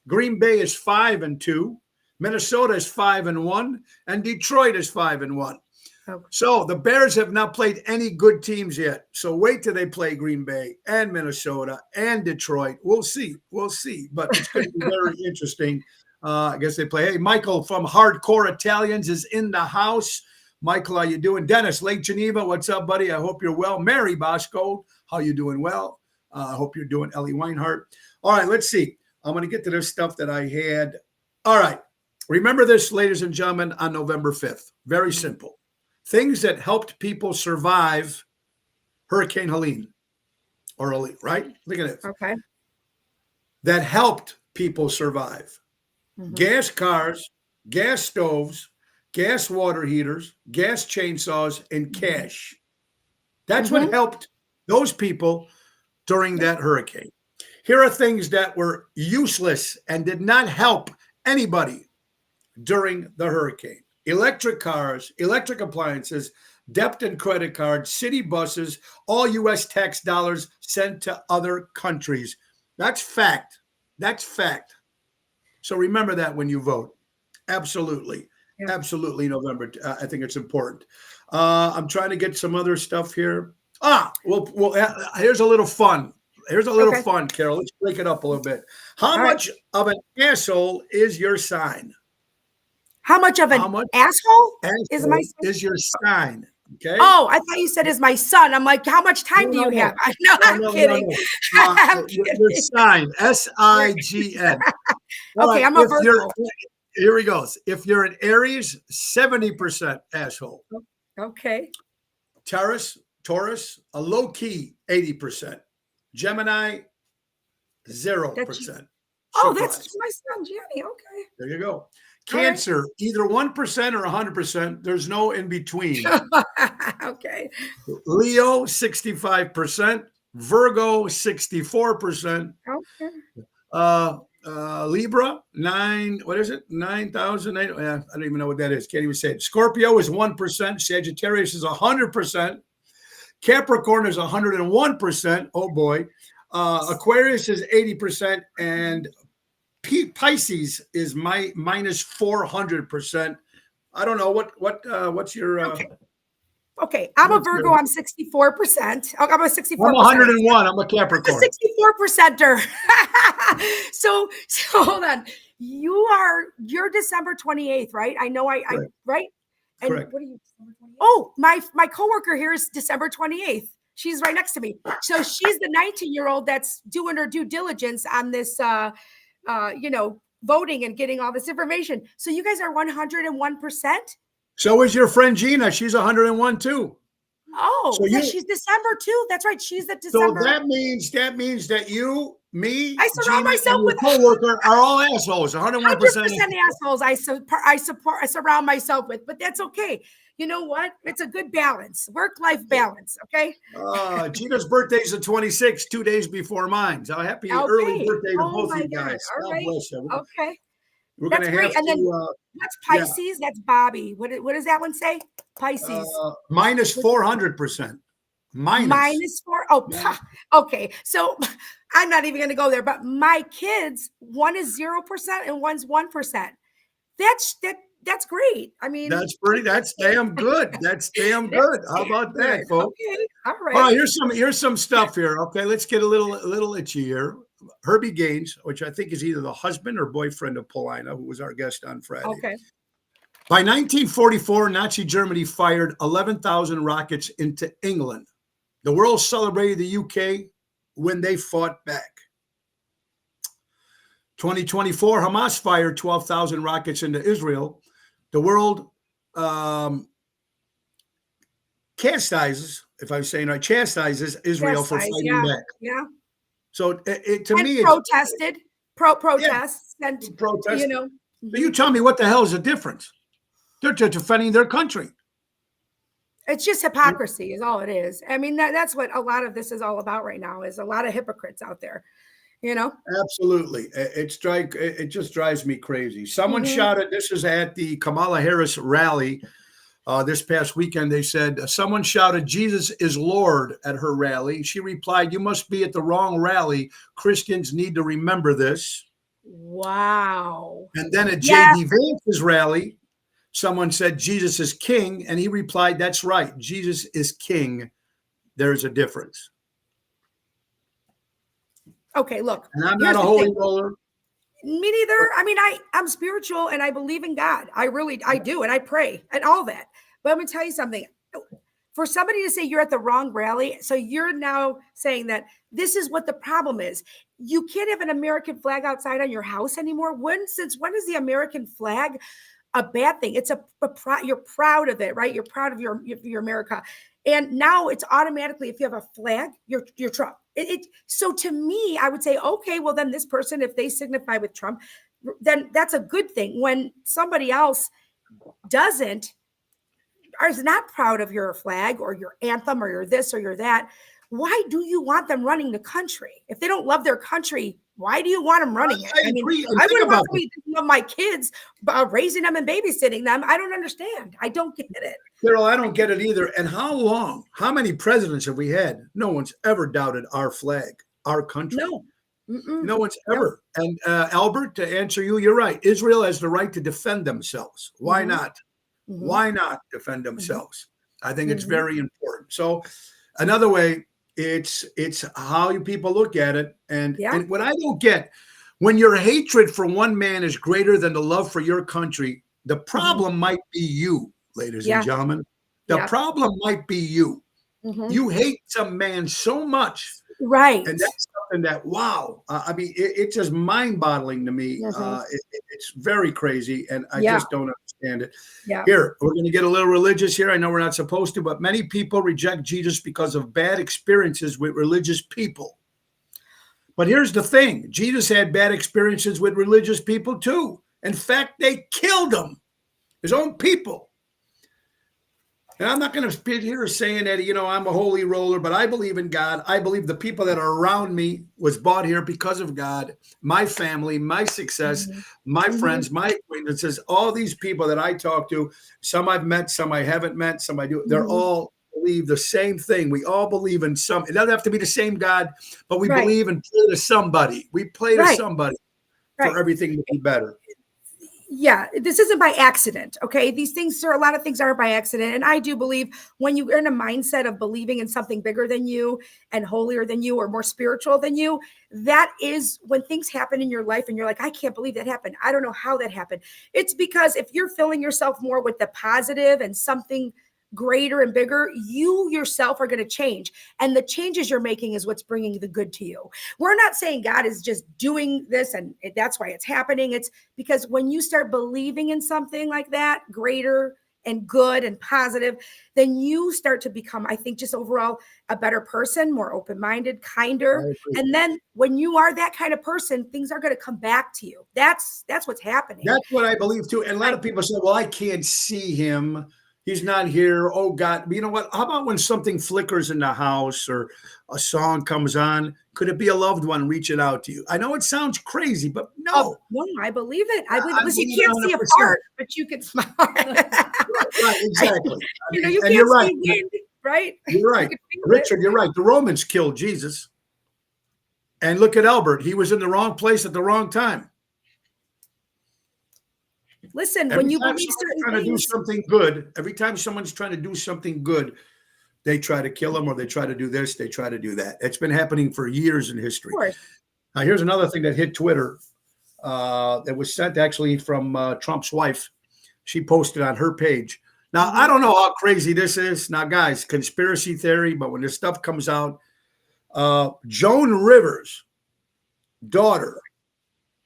Green Bay is 5-2. Minnesota is 5-1, and Detroit is 5-1. Okay. So the Bears have not played any good teams yet. So wait till they play Green Bay and Minnesota and Detroit. We'll see. But it's going to be very interesting. I guess they play. Hey, Michael from Hardcore Italians is in the house. Michael, how you doing? Dennis, Lake Geneva, what's up, buddy? I hope you're well. Mary Bosco, how you doing? Well, I hope you're doing. Ellie Weinhardt. All right, let's see. I'm going to get to this stuff that I had. All right. Remember this, ladies and gentlemen, on November 5th. Very simple. Things that helped people survive Hurricane Helene. Right? Look at it. Okay. That helped people survive. Gas cars, gas stoves, gas water heaters, gas chainsaws, and cash. That's what helped those people during that hurricane. Here are things that were useless and did not help anybody during the hurricane. Electric cars, electric appliances, debit and credit cards, city buses, all U.S. tax dollars sent to other countries. That's fact. So remember that when you vote. Absolutely. Yeah. Absolutely, November. I think it's important. I'm trying to get some other stuff here. Well, here's a little fun. Fun, Carol. Let's break it up a little bit. How much of an asshole is your sign? How much of an asshole is my son? Is your sign? Okay. Oh, I thought you said is my son. I'm like, how much time do you have? I'm kidding. I'm kidding. Your sign, S-I-G-N. Okay, I'm a Virgo. Here he goes. If you're an Aries, 70% asshole. Okay. Taurus, Taurus, a low key 80%. Gemini, 0%. Oh, that's Surprise. my son, Jenny. Okay. There you go. All Cancer, either 1% or 100%. There's no in between. Okay. Leo, 65%. Virgo, 64%. Okay. Libra, 9,000. I don't even know what that is. Can't even say it. Scorpio is 1%. Sagittarius is 100%. Capricorn is 101%. Oh boy. Aquarius is 80%. And Pisces is minus 400%. I don't know what's your Okay, I'm a Virgo. I'm 64%. I'm a 64%. I'm 101. I'm a Capricorn. 64%er. So hold on. You're December 28th, right? I know right? And Correct. What are you? Oh, my coworker here is December 28th. She's right next to me. So she's the 19-year-old that's doing her due diligence on this voting and getting all this information. So you guys are 101%? So is your friend Gina. She's 101 too. Oh, so she's December too. That's right. She's the December. So that means that you, me, I surround Gina, myself and with your coworker are all assholes. 101% 100% assholes. I surround myself with, but that's okay. You know what? It's a good balance, work-life balance. Okay. Gina's birthday is the 26th, 2 days before mine. So happy early birthday to both you guys. All right. Bless you. Okay. We're That's gonna great. have And then to. that's Pisces. That's Bobby. What does that one say? Pisces. Minus 400%. Minus 4. Oh, Yeah. Okay. So I'm not even going to go there. But my kids, one is 0% and one's 1%. That's great. I mean, That's damn good. That's damn good. How about that, folks? Okay. All right. All right, here's some stuff here. Okay, let's get a little itchy here. Herbie Gaines, which I think is either the husband or boyfriend of Paulina, who was our guest on Friday. Okay. By 1944, Nazi Germany fired 11,000 rockets into England. The world celebrated the UK when they fought back. 2024, Hamas fired 12,000 rockets into Israel. The world chastises, if I'm saying right, chastises Israel for fighting back. Yeah. So to and me, protested, protests, and protest. So you tell me what the hell is the difference? They're defending their country. It's just hypocrisy, is all it is. I mean, that's what a lot of this is all about right now. Is a lot of hypocrites out there. Absolutely. It just drives me crazy. Someone shouted. This is at the Kamala Harris rally. This past weekend, they said someone shouted, "Jesus is Lord" at her rally. She replied, "You must be at the wrong rally. Christians need to remember this." Wow. And then at J.D. Vance's rally, someone said, "Jesus is king." And he replied, "That's right. Jesus is king. There's a difference." Okay, look. And I'm not a holy roller. Me neither. I mean, I'm spiritual and I believe in God. I do. And I pray and all that. But I'm going to tell you something. For somebody to say you're at the wrong rally, so you're now saying that this is what the problem is. You can't have an American flag outside on your house anymore. Since when is the American flag a bad thing? It's you're proud of it, right? You're proud of your America. And now it's automatically, if you have a flag, you're Trump. So to me, I would say, okay, well then this person, if they signify with Trump, then that's a good thing. When somebody else doesn't, or is not proud of your flag or your anthem or your this or your that, why do you want them running the country? If they don't love their country, why do you want them running it? I wouldn't want somebody to love my kids, raising them and babysitting them. I don't understand. I don't get it. Carol, I don't get it either. And how many presidents have we had? No one's ever doubted our flag, our country. No. No one's ever. And Albert, to answer you, you're right. Israel has the right to defend themselves. Why not? Why not defend themselves? I think it's very important. So another way, it's how you people look at it. And what I don't get, when your hatred for one man is greater than the love for your country, the problem might be you, ladies and gentlemen. The problem might be you. You hate some man so much Right. And that's something that, wow, I mean, it's just mind-boggling to me. Mhm. It's very crazy, and I Yeah. just don't understand it. Yeah. Here, we're going to get a little religious here. I know we're not supposed to, but many people reject Jesus because of bad experiences with religious people. But here's the thing. Jesus had bad experiences with religious people too. In fact, they killed him, his own people. And I'm not going to sit here saying that, I'm a holy roller, but I believe in God. I believe the people that are around me was brought here because of God, my family, my success, Mhm. my Mhm. friends, my acquaintances, all these people that I talk to, some I've met, some I haven't met, some I do. They're Mhm. all believe the same thing. We all believe in some. It doesn't have to be the same God, but we Right. believe and pray to somebody. We pray to Right. somebody Right. for everything to be better. Yeah, this isn't by accident. Okay. These things are a lot of things aren't by accident. And I do believe when you're in a mindset of believing in something bigger than you and holier than you or more spiritual than you, that is when things happen in your life and you're like, I can't believe that happened. I don't know how that happened. It's because if you're filling yourself more with the positive and something greater and bigger, you yourself are going to change. And the changes you're making is what's bringing the good to you. We're not saying God is just doing this and that's why it's happening. It's because when you start believing in something like that, greater and good and positive, then you start to become, I think, just overall a better person, more open-minded, kinder. I agree. And then when you are that kind of person, things are going to come back to you. That's what's happening. That's what I believe too. And a lot of people say, well, I can't see him. He's not here. Oh God. But you know what? How about when something flickers in the house or a song comes on? Could it be a loved one reaching out to you? I know it sounds crazy, but Oh, no. no, I believe it. I believe it. I Listen, believe you it can't see a 100%. fart, but you can smell it. Right, exactly. You know, you and can't you're see right. wind, right? You're right. You can feel it. Richard, you're right. The Romans killed Jesus. And look at Albert. He was in the wrong place at the wrong time. Listen, when Every you time believe someone's certain trying to do things, something good, every time someone's trying to do something good, they try to kill them or they try to do this, they try to do that. It's been happening for years in of history. course. Now, here's another thing that hit Twitter that was sent actually from Trump's wife. She posted on her page. Now, I don't know how crazy this is. Now, guys, conspiracy theory, but when this stuff comes out, Joan Rivers' daughter,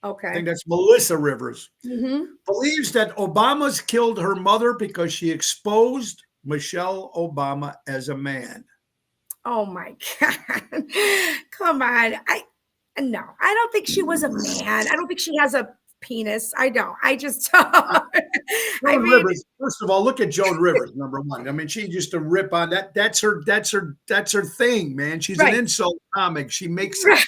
I Okay. think that's Melissa Rivers, hmm believes that Obama's killed her mother because she exposed Michelle Obama as a man. Oh my God. Come on. No, I don't think she was a man. I don't think she has a penis. I don't. I just don't. I Joan mean, Rivers, first of all, look at Joan Rivers, number one. I mean, she used to rip on that. That's her thing, man. She's an right, insult comic. She makes right,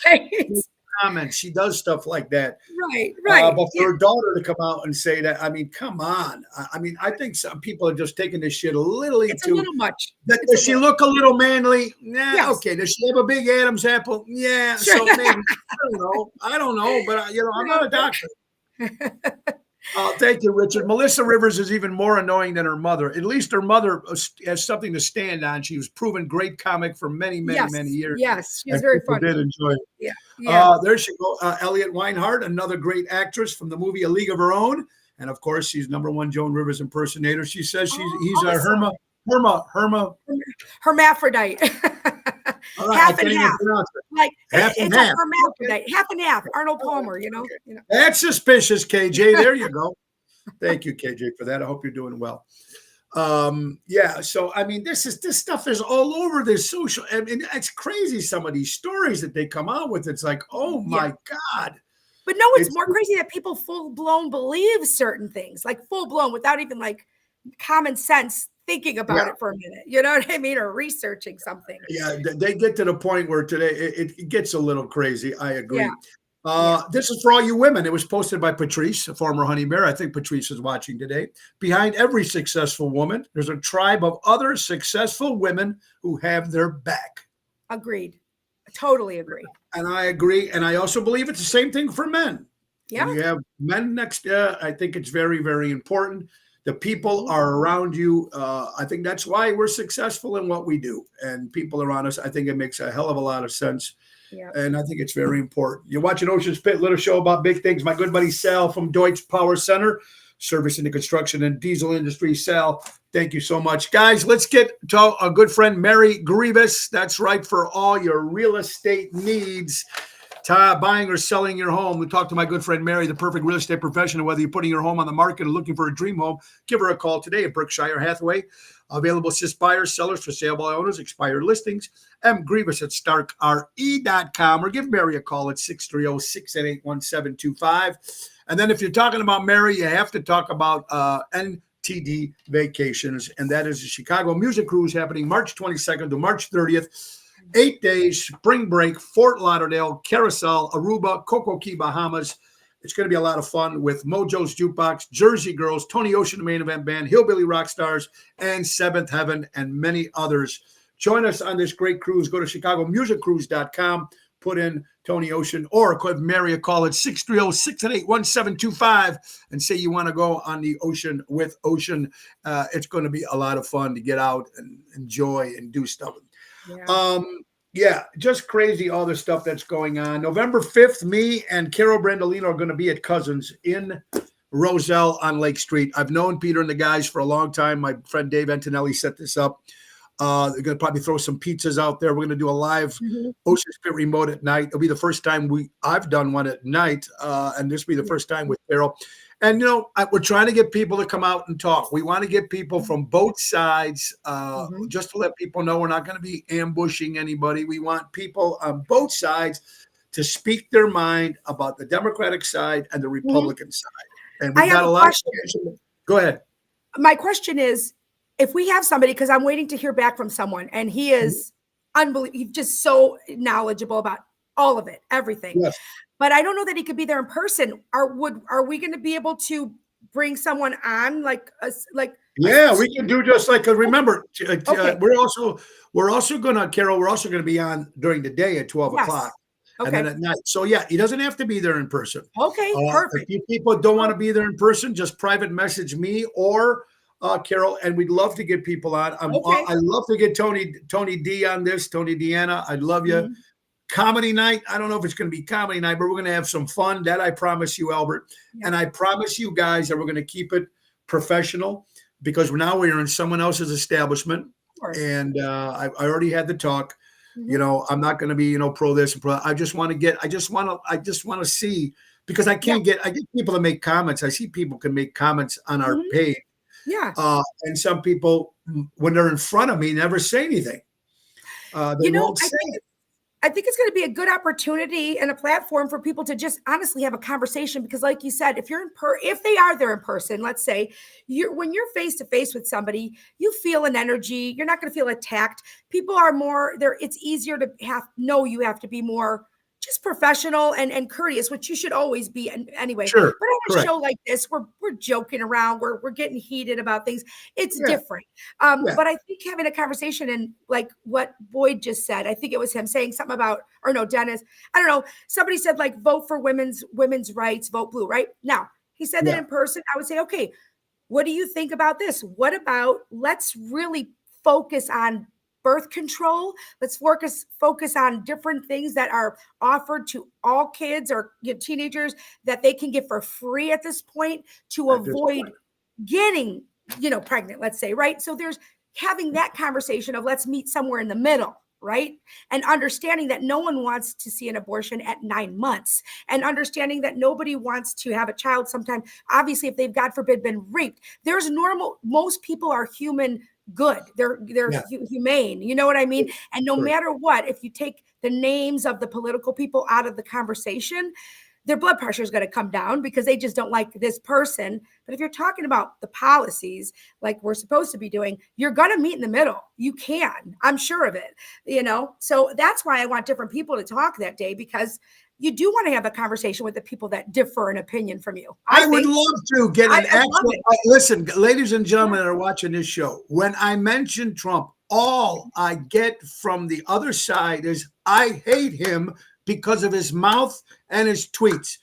comments. She does stuff like that. right, right. But Yeah, for her daughter to come out and say that, I mean, come on. I mean, I think some people are just taking this shit a little it's a too. little much. Does she look a little manly? Nah, Yes. okay. Does she have a big Adam's apple? Yeah. Sure. So maybe I don't know, but I'm not a doctor. Thank you, Richard. Melissa Rivers is even more annoying than her mother. At least her mother has something to stand on. She was proven great comic for many, many, Yes, many years. yes, she's And very people funny. did enjoy it. Yeah, yeah. There she go. Elliot Weinhardt, another great actress from the movie A League of Her Own. And of course, she's #1 Joan Rivers impersonator. She says he's a Awesome. Hermaphrodite. All right, Half I can't and even half. pronounce it. Like Half and it's half. a hermaphrodite. Half and half. Arnold Palmer, you know. Okay. You know. That's suspicious, KJ. There you go. Thank you, KJ, for that. I hope you're doing well. Yeah, so I mean, this stuff is all over this social. I mean, it's crazy, some of these stories that they come out with. It's like, oh my God. But no, it's more crazy that people full blown believe certain things, like full blown without even like common sense thinking about it for a minute. You know what I mean? Or researching something. Yeah, they get to the point where today it gets a little crazy. I agree. Yeah. This is for all you women. It was posted by Patrice, a former honey bear. I think Patrice is watching today. Behind every successful woman, there's a tribe of other successful women who have their back. Agreed. I totally agree. And I agree. And I also believe it's the same thing for men. Yeah. When you have men next. I think it's very, very important. The people are around you. I think that's why we're successful in what we do. And people around us, I think it makes a hell of a lot of sense. Yeah. And I think it's very important. You're watching Ocean's Pit, little show about big things. My good buddy Sal from Deutsche Power Center service in the construction and diesel industry. Sal, thank you so much. Guys, let's get to a good friend, Mary Grievous. That's right, for all your real estate needs. Buying or selling your home. We talked to my good friend Mary, the perfect real estate professional. Whether you're putting your home on the market or looking for a dream home, give her a call today at Berkshire Hathaway. Available assist buyers, sellers, for sale by owners, expired listings. M. Grievous at starkre.com, or give Mary a call at 630-688-1725. And then if you're talking about Mary, you have to talk about NTD Vacations, and that is the Chicago Music Cruise happening March 22nd to March 30th. 8 days, spring break, Fort Lauderdale, Carousel, Aruba, Coco Key, Bahamas. It's going to be a lot of fun with Mojo's Jukebox, Jersey Girls, Tony Ocean, the main event band, Hillbilly Rockstars, and Seventh Heaven, and many others. Join us on this great cruise. Go to chicagomusiccruise.com, put in Tony Ocean, or give Mary a call at 630-688-1725 and say you want to go on the ocean with Ocean. It's going to be a lot of fun to get out and enjoy and do stuff. Yeah. Just crazy, all the stuff that's going on. November 5th, me and Carol Brandolino are going to be at Cousins in Roselle on Lake Street. I've known Peter and the guys for a long time. My friend Dave Antonelli set this up. They're going to probably throw some pizzas out there. We're going to do a live Ocean Spit remote at night. It'll be the first time I've done one at night, and this will be the first time with Carol. And, we're trying to get people to come out and talk. We want to get people from both sides, just to let people know we're not going to be ambushing anybody. We want people on both sides to speak their mind about the Democratic side and the Republican side. And we got a lot of Go ahead. My question is, if we have somebody, because I'm waiting to hear back from someone, and he is unbelievable, he's just so knowledgeable about all of it, everything. Yes. But I don't know that he could be there in person. Are we going to be able to bring someone on like us? Yeah, we can do just like. Remember, we're also going to, Carol. We're also going to be on during the day at 12 o'clock, and then at night. So yeah, he doesn't have to be there in person. Okay, perfect. If people don't want to be there in person, just private message me or Carol, and we'd love to get people on. I love to get Tony D on this. Tony Deanna, I'd love you. Comedy night. I don't know if it's going to be comedy night, but we're going to have some fun. That I promise you, Albert. Yeah. And I promise you guys that we're going to keep it professional, because now we're in someone else's establishment. And I already had the talk. I'm not going to be, pro this and pro. I just want to see, because I get people to make comments. I see people can make comments on our page. Yeah. And some people, when they're in front of me, never say anything. They won't say it. I think it's going to be a good opportunity and a platform for people to just honestly have a conversation, because like you said, if they are there in person, let's say when you're face to face with somebody, you feel an energy. You're not going to feel attacked. People are more there. It's easier to you have to be more just professional and courteous, which you should always be anyway. Sure, but on a show like this, we're joking around, we're getting heated about things. It's different. But I think having a conversation, and like what Boyd just said, I think it was him saying something about, or no, Dennis, I don't know. Somebody said like vote for women's rights, vote blue, right? Now he said that in person. I would say, okay, what do you think about this? What about, let's really focus on birth control. Let's focus on different things that are offered to all kids or teenagers that they can get for free at this point to avoid getting, pregnant, let's say, right? So there's having that conversation of let's meet somewhere in the middle, right? And understanding that no one wants to see an abortion at 9 months, and understanding that nobody wants to have a child sometime, obviously, if they've, God forbid, been raped. There's most people are human good. They're humane. You know what I mean? And no matter what, if you take the names of the political people out of the conversation, their blood pressure is going to come down because they just don't like this person. But if you're talking about the policies like we're supposed to be doing, you're going to meet in the middle. You can, I'm sure of it, So that's why I want different people to talk that day, because you do want to have a conversation with the people that differ in opinion from you. I would love to get an actual. Listen, ladies and gentlemen that are watching this show, when I mention Trump, all I get from the other side is I hate him because of his mouth and his tweets.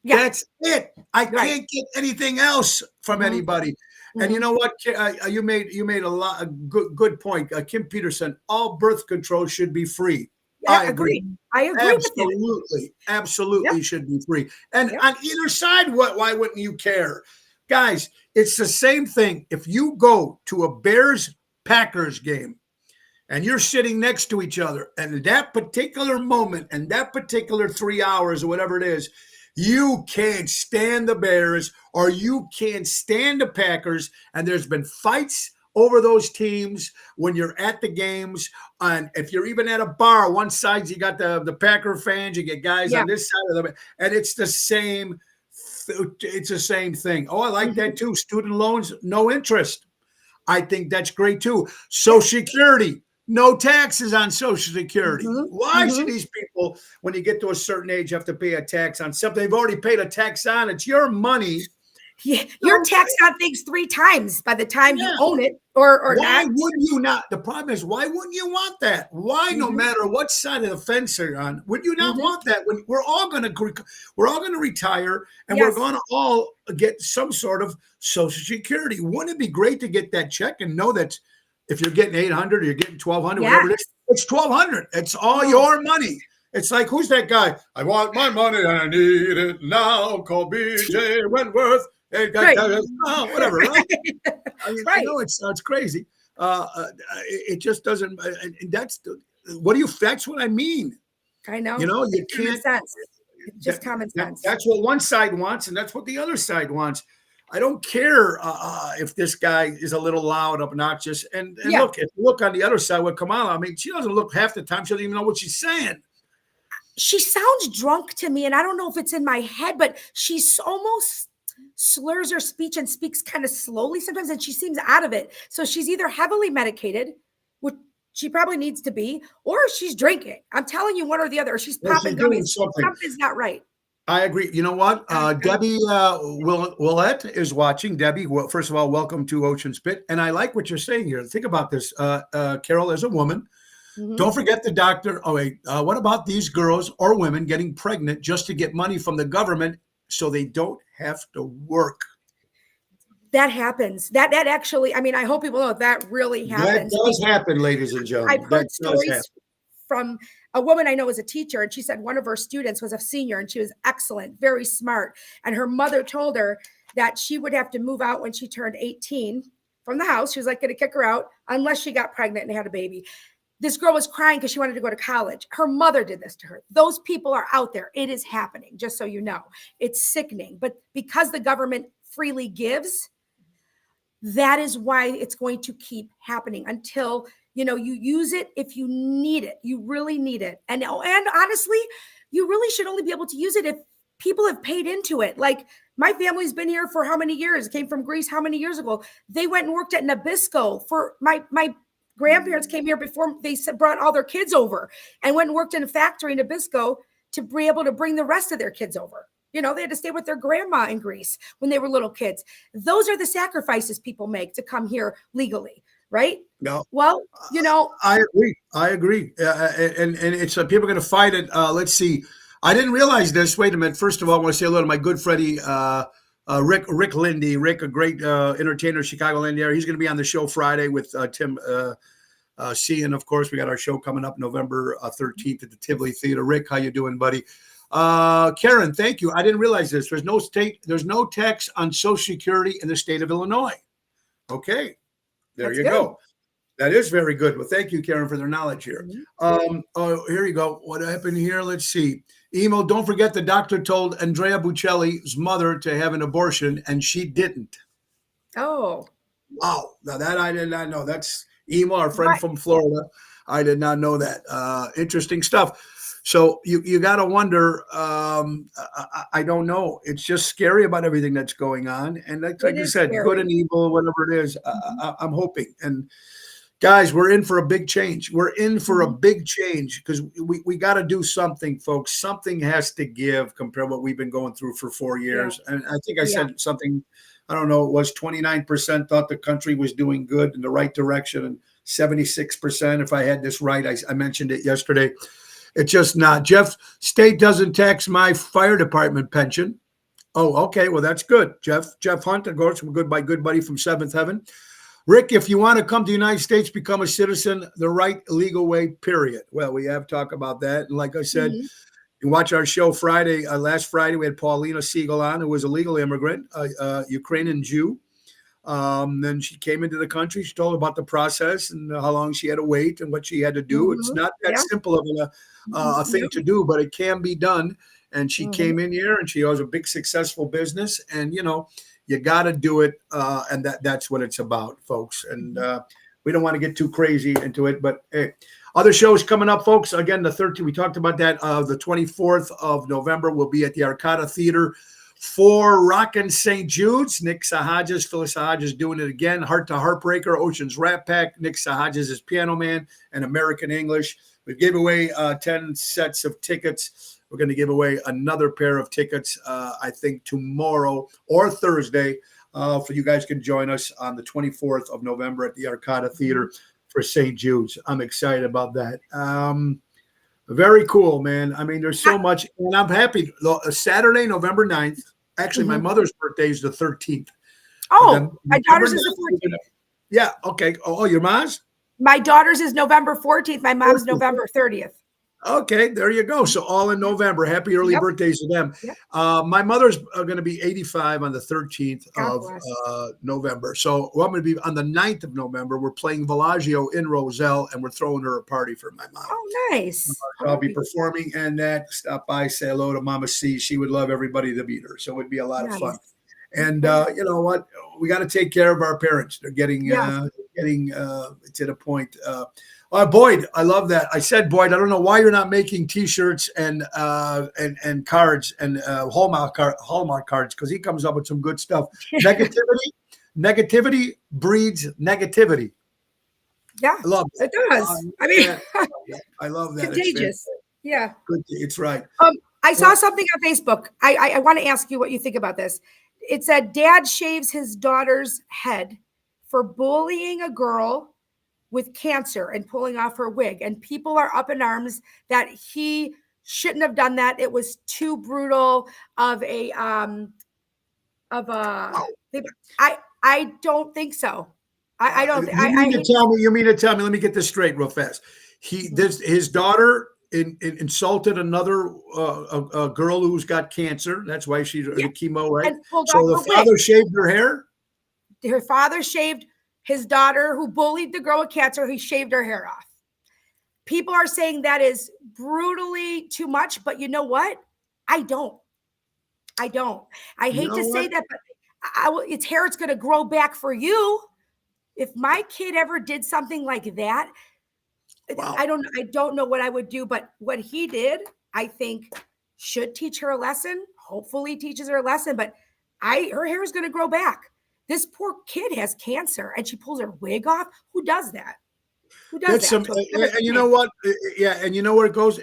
Yeah. That's it. I can't get anything else from anybody. And you know what? You made a good point. Kim Peterson, all birth control should be free. Yeah, I agree. Absolutely should be free. And on either side, why wouldn't you care? Guys, it's the same thing. If you go to a Bears-Packers game and you're sitting next to each other, and in that particular moment and that particular 3 hours or whatever it is, you can't stand the Bears or you can't stand the Packers, and there's been fights over those teams when you're at the games. And if you're even at a bar, one side you got the Packer fans, you get guys on this side of them, and it's the same. It's the same thing. Oh, I like that too. Student loans, no interest. I think that's great too. Social Security, no taxes on Social Security. Why should these people, when you get to a certain age, have to pay a tax on something they've already paid a tax on? It's your money. Yeah, you're taxed on things 3 times by the time you own it, or why not. wouldn't you not? The problem is, why wouldn't you want that? Why, no matter what side of the fence you're on, would you not want that? When we're all gonna retire, and we're gonna all get some sort of Social Security. Wouldn't it be great to get that check and know that if you're getting 800 or you're getting 1,200, whatever it is, it's 1,200. It's all your money. It's like, who's that guy? I want my money and I need it now. Call BJ Wentworth. Hey, whatever, right? I mean, I know it's crazy. It just doesn't. And that's that's what I mean. I know. You know, you can't. Just common sense. That's what one side wants, and that's what the other side wants. I don't care if this guy is a little loud, obnoxious. And look, if you look on the other side with Kamala, I mean, she doesn't look half the time. She doesn't even know what she's saying. She sounds drunk to me, and I don't know if it's in my head, but she's almost slurs her speech and speaks kind of slowly sometimes, and she seems out of it. So she's either heavily medicated, which she probably needs to be, or she's drinking. I'm telling you, one or the other. Or she's popping gummies. Something's not right. I agree. You know what? Debbie Willett is watching. Debbie, well, first of all, welcome to Ocean Spit. And I like what you're saying here. Think about this. Carol, as a woman, don't forget the doctor. Oh, wait. What about these girls or women getting pregnant just to get money from the government so they don't have to work? That happens. That actually, I mean, I hope people know that really happens. That does happen, ladies and gentlemen. I've heard stories from a woman I know is a teacher, and she said one of her students was a senior, and she was excellent, very smart. And her mother told her that she would have to move out when she turned 18 from the house. She was like going to kick her out unless she got pregnant and had a baby. This girl was crying because she wanted to go to college. Her mother did this to her. Those people are out there. It is happening, just so you know. It's sickening. But because the government freely gives, that is why it's going to keep happening until, you know, you use it if you need it. You really need it. And honestly, you really should only be able to use it if people have paid into it. Like, my family's been here for how many years? Came from Greece how many years ago? They went and worked at Nabisco for my grandparents came here before they brought all their kids over and went and worked in a factory in Nabisco to be able to bring the rest of their kids over. You know, they had to stay with their grandma in Greece when they were little kids. Those are the sacrifices people make to come here legally, right? No. Well, you know. I agree. And it's people are going to fight it. Let's see. I didn't realize this. Wait a minute. First of all, I want to say hello to my good Freddie, Rick Lindy. Rick, a great entertainer, Chicagoland area. He's going to be on the show Friday with Tim Sheehan. Of course, we got our show coming up November 13th at the Tivoli Theater. Rick, how you doing, buddy? Karen, thank you. I didn't realize this. There's no tax on Social Security in the state of Illinois. Okay, there you go. That is very good. Well, thank you, Karen, for their knowledge here. Here you go. What happened here? Let's see. Emo, don't forget the doctor told Andrea Bocelli's mother to have an abortion, and she didn't. Oh. Wow. Now that I did not know. That's Emo, our friend from Florida. I did not know that. Interesting stuff. So you got to wonder. I don't know. It's just scary about everything that's going on. And like you said, scary. Good and evil, whatever it is, I'm hoping. And guys, we're in for a big change. We're in for a big change because we got to do something, folks. Something has to give compared to what we've been going through for 4 years. Yeah. And I think I said something, I don't know, it was 29% thought the country was doing good in the right direction. And 76%, if I had this right, I mentioned it yesterday. It's just not. Jeff, state doesn't tax my fire department pension. Oh, okay. Well, that's good. Jeff Hunt, of course, good buddy from Seventh Heaven. Rick, if you want to come to the United States, become a citizen the right legal way, period. Well, we have talked about that. And like I said, You watch our show Friday. Last Friday, we had Paulina Siegel on, who was a legal immigrant, Ukrainian Jew. Then she came into the country. She told about the process and how long she had to wait and what she had to do. It's not that simple of a thing to do, but it can be done. And she came in here and she has a big successful business. And, you know, you got to do it. And that's what it's about, folks. And we don't want to get too crazy into it. But hey, other shows coming up, folks. Again, the 13th, we talked about that. The 24th of November, we'll be at the Arcata Theater for Rockin' St. Jude's. Nick Sahajas, Phyllis Sahajas doing it again. Heart to Heartbreaker, Ocean's Rat Pack. Nick Sahajas is Piano Man and American English. We gave away 10 sets of tickets. We're going to give away another pair of tickets, I think, tomorrow or Thursday. For you guys can join us on the 24th of November at the Arcata Theater for St. Jude's. I'm excited about that. Very cool, man. I mean, there's so much, and I'm happy. Saturday, November 9th. Actually, my mother's birthday is the 13th. Oh, my daughter's is the 14th. Yeah. Okay. Oh, your mom's? My daughter's is November 14th. My mom's November 30th. Okay, there you go. So all in November. Happy early birthdays to them. My mother's going to be 85 on the 13th of November. So I'm going to be on the 9th of November. We're playing Bellagio in Roselle, and we're throwing her a party for my mom. Oh, nice. So I'll be performing, and stop by, say hello to Mama C. She would love everybody to meet her. So it would be a lot of fun. And you know what? We got to take care of our parents. They're getting to the point. Boyd, I love that. I said, Boyd, I don't know why you're not making T-shirts and cards and Hallmark cards, because he comes up with some good stuff. Negativity breeds negativity. Yeah, I love it. It does. I mean, I love that. Contagious. Yeah, it's right. I saw something on Facebook. I want to ask you what you think about this. It said, dad shaves his daughter's head for bullying a girl with cancer and pulling off her wig. And people are up in arms that he shouldn't have done that. It was too brutal of a I don't think so. I don't. You mean to tell me? Let me get this straight real fast. His daughter insulted another a girl who's got cancer. That's why she's chemo, right? So the father shaved her hair. Her father shaved his daughter, who bullied the girl with cancer. He shaved her hair off. People are saying that is brutally too much, but you know what? I don't. I hate to say that, but its hair is going to grow back for you. If my kid ever did something like that, I don't know what I would do, but what he did, I think should teach her a lesson. Hopefully teaches her a lesson, but her hair is going to grow back. This poor kid has cancer and she pulls her wig off. Who does that? Who does that? And you know what? Yeah. And you know where it goes?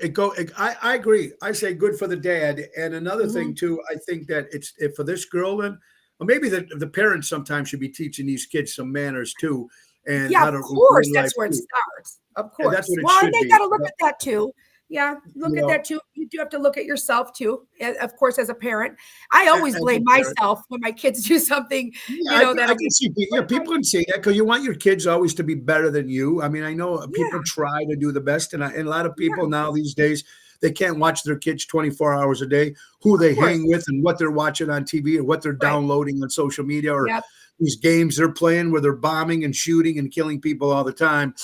I agree. I say good for the dad. And another thing too, I think that it's for this girl, and maybe the parents sometimes should be teaching these kids some manners too. And of course, that's where it starts. Of course. That's what it well, should and they be. got to look at that too. Yeah, look at that too. You do have to look at yourself too, of course, as a parent. I always blame myself when my kids do something, that I can see people can say that because you want your kids always to be better than you. I mean, I know people try to do the best, and a lot of people now these days, they can't watch their kids 24 hours a day, who they hang with and what they're watching on TV or what they're downloading on social media or these games they're playing where they're bombing and shooting and killing people all the time.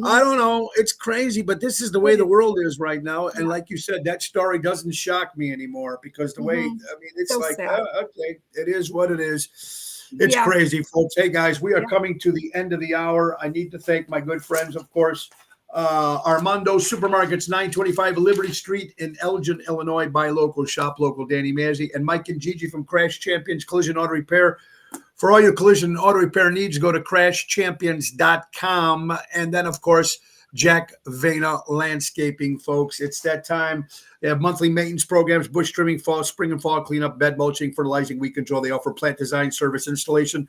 I don't know. It's crazy, but this is the way the world is right now. And like you said, that story doesn't shock me anymore because the way, I mean, it's so like, okay, it is what it is. It's crazy, folks. Hey, guys, we are coming to the end of the hour. I need to thank my good friends, of course, Armando Supermarkets, 925 Liberty Street in Elgin, Illinois. Buy local, shop local, Danny Mazzi, and Mike and Gigi from Crash Champions Collision Auto Repair. For all your collision auto repair needs, go to crashchampions.com. And then, of course, Jack Vena Landscaping, folks. It's that time. They have monthly maintenance programs, bush trimming, fall, spring and fall cleanup, bed mulching, fertilizing, weed control. They offer plant design, service, installation,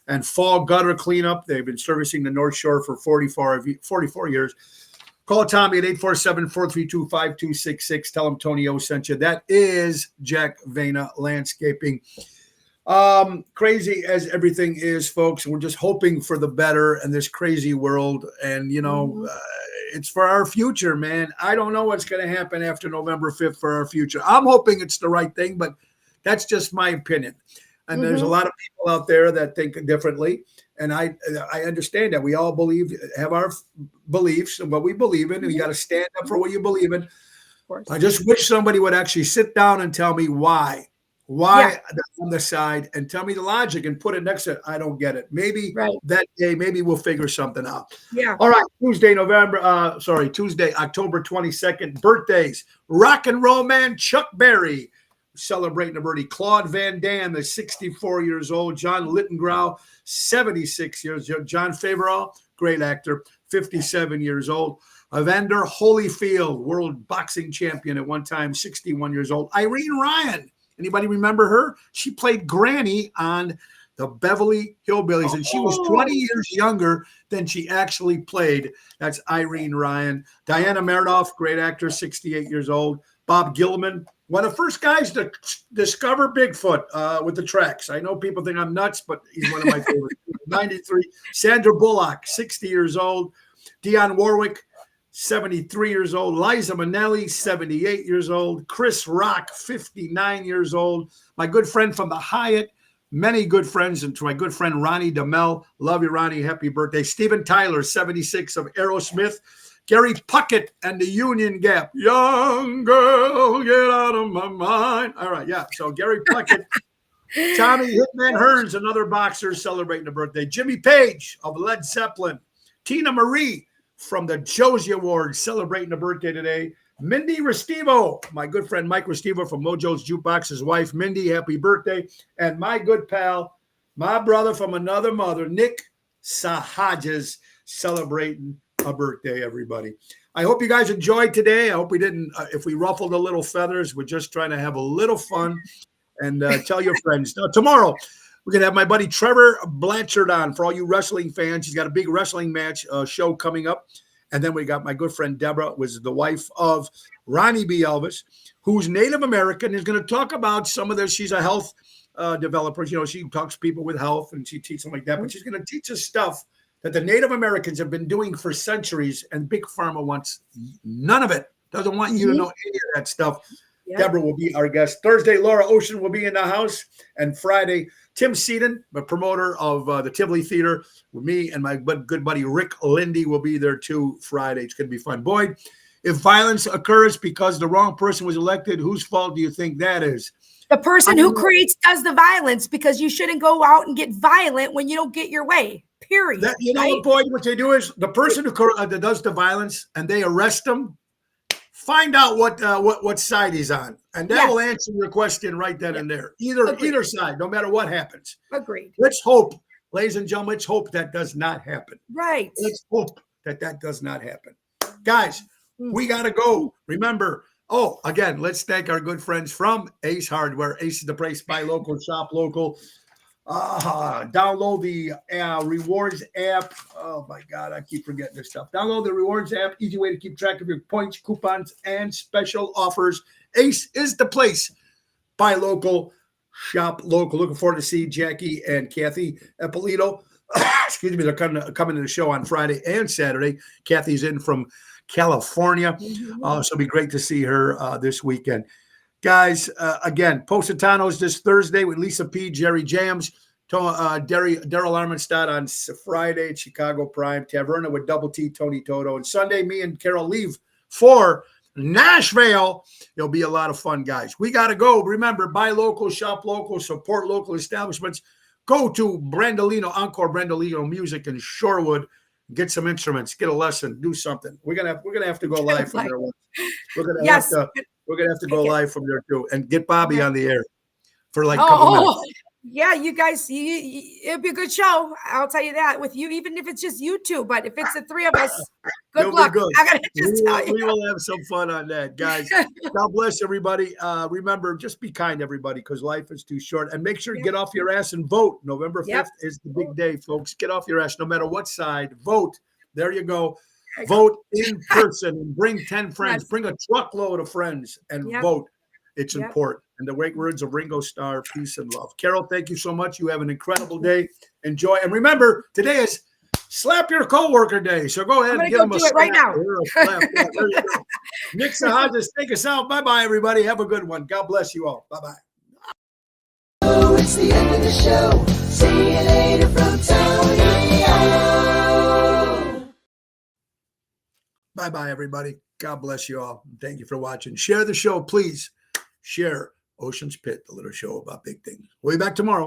and fall gutter cleanup. They've been servicing the North Shore for 44 years. Call Tommy at 847-432-5266. Tell him Tony O sent you. That is Jack Vena Landscaping. Crazy as everything is, folks, we're just hoping for the better in this crazy world. And it's for our future, man. I don't know what's going to happen after November 5th for our future. I'm hoping it's the right thing, but that's just my opinion. And there's a lot of people out there that think differently. And I understand that we all have our beliefs and what we believe in. And you got to stand up for what you believe in. I just wish somebody would actually sit down and tell me why they're on the side, and tell me the logic and put it next to it. I don't get it. Maybe that day, maybe we'll figure something out. Yeah. All right. Tuesday, October 22nd, birthdays. Rock and roll man Chuck Berry, celebrating a birthday. Claude Van Damme is 64 years old. John Littengrau, 76 years old. John Favreau, great actor, 57 years old. Evander Holyfield, world boxing champion at one time, 61 years old. Irene Ryan, anybody remember her? She played Granny on the Beverly Hillbillies, and she was 20 years younger than she actually played. That's Irene Ryan. Diana Marodoff, great actor, 68 years old. Bob Gilman, one of the first guys to discover Bigfoot with the tracks. I know people think I'm nuts, but he's one of my favorites. 93. Sandra Bullock, 60 years old. Dionne Warwick, 73 years old. Liza Minnelli, 78 years old. Chris Rock, 59 years old. My good friend from the Hyatt, many good friends, and to my good friend Ronnie DeMel. Love you, Ronnie. Happy birthday. Steven Tyler, 76 of Aerosmith. Gary Puckett and the Union Gap. Young girl, get out of my mind. All right, yeah. So Gary Puckett. Tommy Hitman Hearns, another boxer, celebrating a birthday. Jimmy Page of Led Zeppelin. Tina Marie from the Josie Awards, celebrating a birthday today. Mindy Restivo, my good friend Mike Restivo from Mojo's Jukebox, his wife, Mindy, happy birthday. And my good pal, my brother from another mother, Nick Sahajas, celebrating a birthday, everybody. I hope you guys enjoyed today. I hope we didn't, if we ruffled a little feathers, we're just trying to have a little fun and tell your friends. Now, tomorrow, we're going to have my buddy Trevor Blanchard on for all you wrestling fans. He's got a big wrestling match show coming up. And then we got my good friend Deborah, was the wife of Ronnie B. Elvis, who's Native American, is going to talk about some of this. She's a health developer. You know, she talks to people with health and she teaches them like that. But she's going to teach us stuff that the Native Americans have been doing for centuries, and Big Pharma wants none of it. Doesn't want you to know any of that stuff. Yep. Deborah will be our guest. Thursday, Laura Ocean will be in the house. And Friday, Tim Seaton, the promoter of the Tivoli Theater, with me and my good buddy Rick Lindy will be there too Friday. It's going to be fun. Boyd, if violence occurs because the wrong person was elected, whose fault do you think that is? The person who does the violence, because you shouldn't go out and get violent when you don't get your way. Period. That, you know, Boyd, what they do is the person who does the violence and they arrest them, find out what side he's on, and that will answer your question right then and there. Either side, no matter what happens. Agreed. Let's hope, ladies and gentlemen, let's hope that does not happen. Right. Let's hope that does not happen. Guys, we got to go. Remember, again, let's thank our good friends from Ace Hardware. Ace is the place, buy local, shop local. Download the rewards app. Oh my God, I keep forgetting this stuff. Download the rewards app. Easy way to keep track of your points, coupons, and special offers. Ace is the place. Buy local, shop local. Looking forward to see Jackie and Kathy Eppolito. Excuse me, they're coming to the show on Friday and Saturday. Kathy's in from California, so it'll be great to see her this weekend. Guys, again, Positanos this Thursday with Lisa P., Jerry Jams, Daryl Armenstadt on Friday at Chicago Prime, Taverna with Double T, Tony Toto. And Sunday, me and Carol leave for Nashville. It'll be a lot of fun, guys. We got to go. Remember, buy local, shop local, support local establishments. Go to Brandolino, Encore Brandolino Music in Shorewood. Get some instruments, get a lesson, do something. We're gonna have to go live from there. We're gonna have to go live from there too, and get Bobby on the air for like a couple minutes. Yeah, you guys, it'll be a good show. I'll tell you that with you, even if it's just you two. But if it's the three of us, good luck. Good. I gotta just tell you. We will have some fun on that, guys. God bless everybody. Remember, just be kind, everybody, because life is too short. And make sure to get off your ass and vote. November 5th is the big day, folks. Get off your ass, no matter what side. Vote. There you go. Vote in person and bring 10 friends. Bring a truckload of friends and vote. It's important. And the great words of Ringo Starr, peace and love. Carol, thank you so much. You have an incredible day. Enjoy. And remember, today is Slap your coworker day. So go ahead I'm and gonna give go them a do it right slap now. or a slap. Yeah, there you go. Nick Sahajas, take us out. Bye-bye, everybody. Have a good one. God bless you all. Bye-bye. Oh, it's the end of the show. See you later from Tony O. Bye-bye, everybody. God bless you all. Thank you for watching. Share the show, please. Share Ocean's Pit, the little show about big things. We'll be back tomorrow.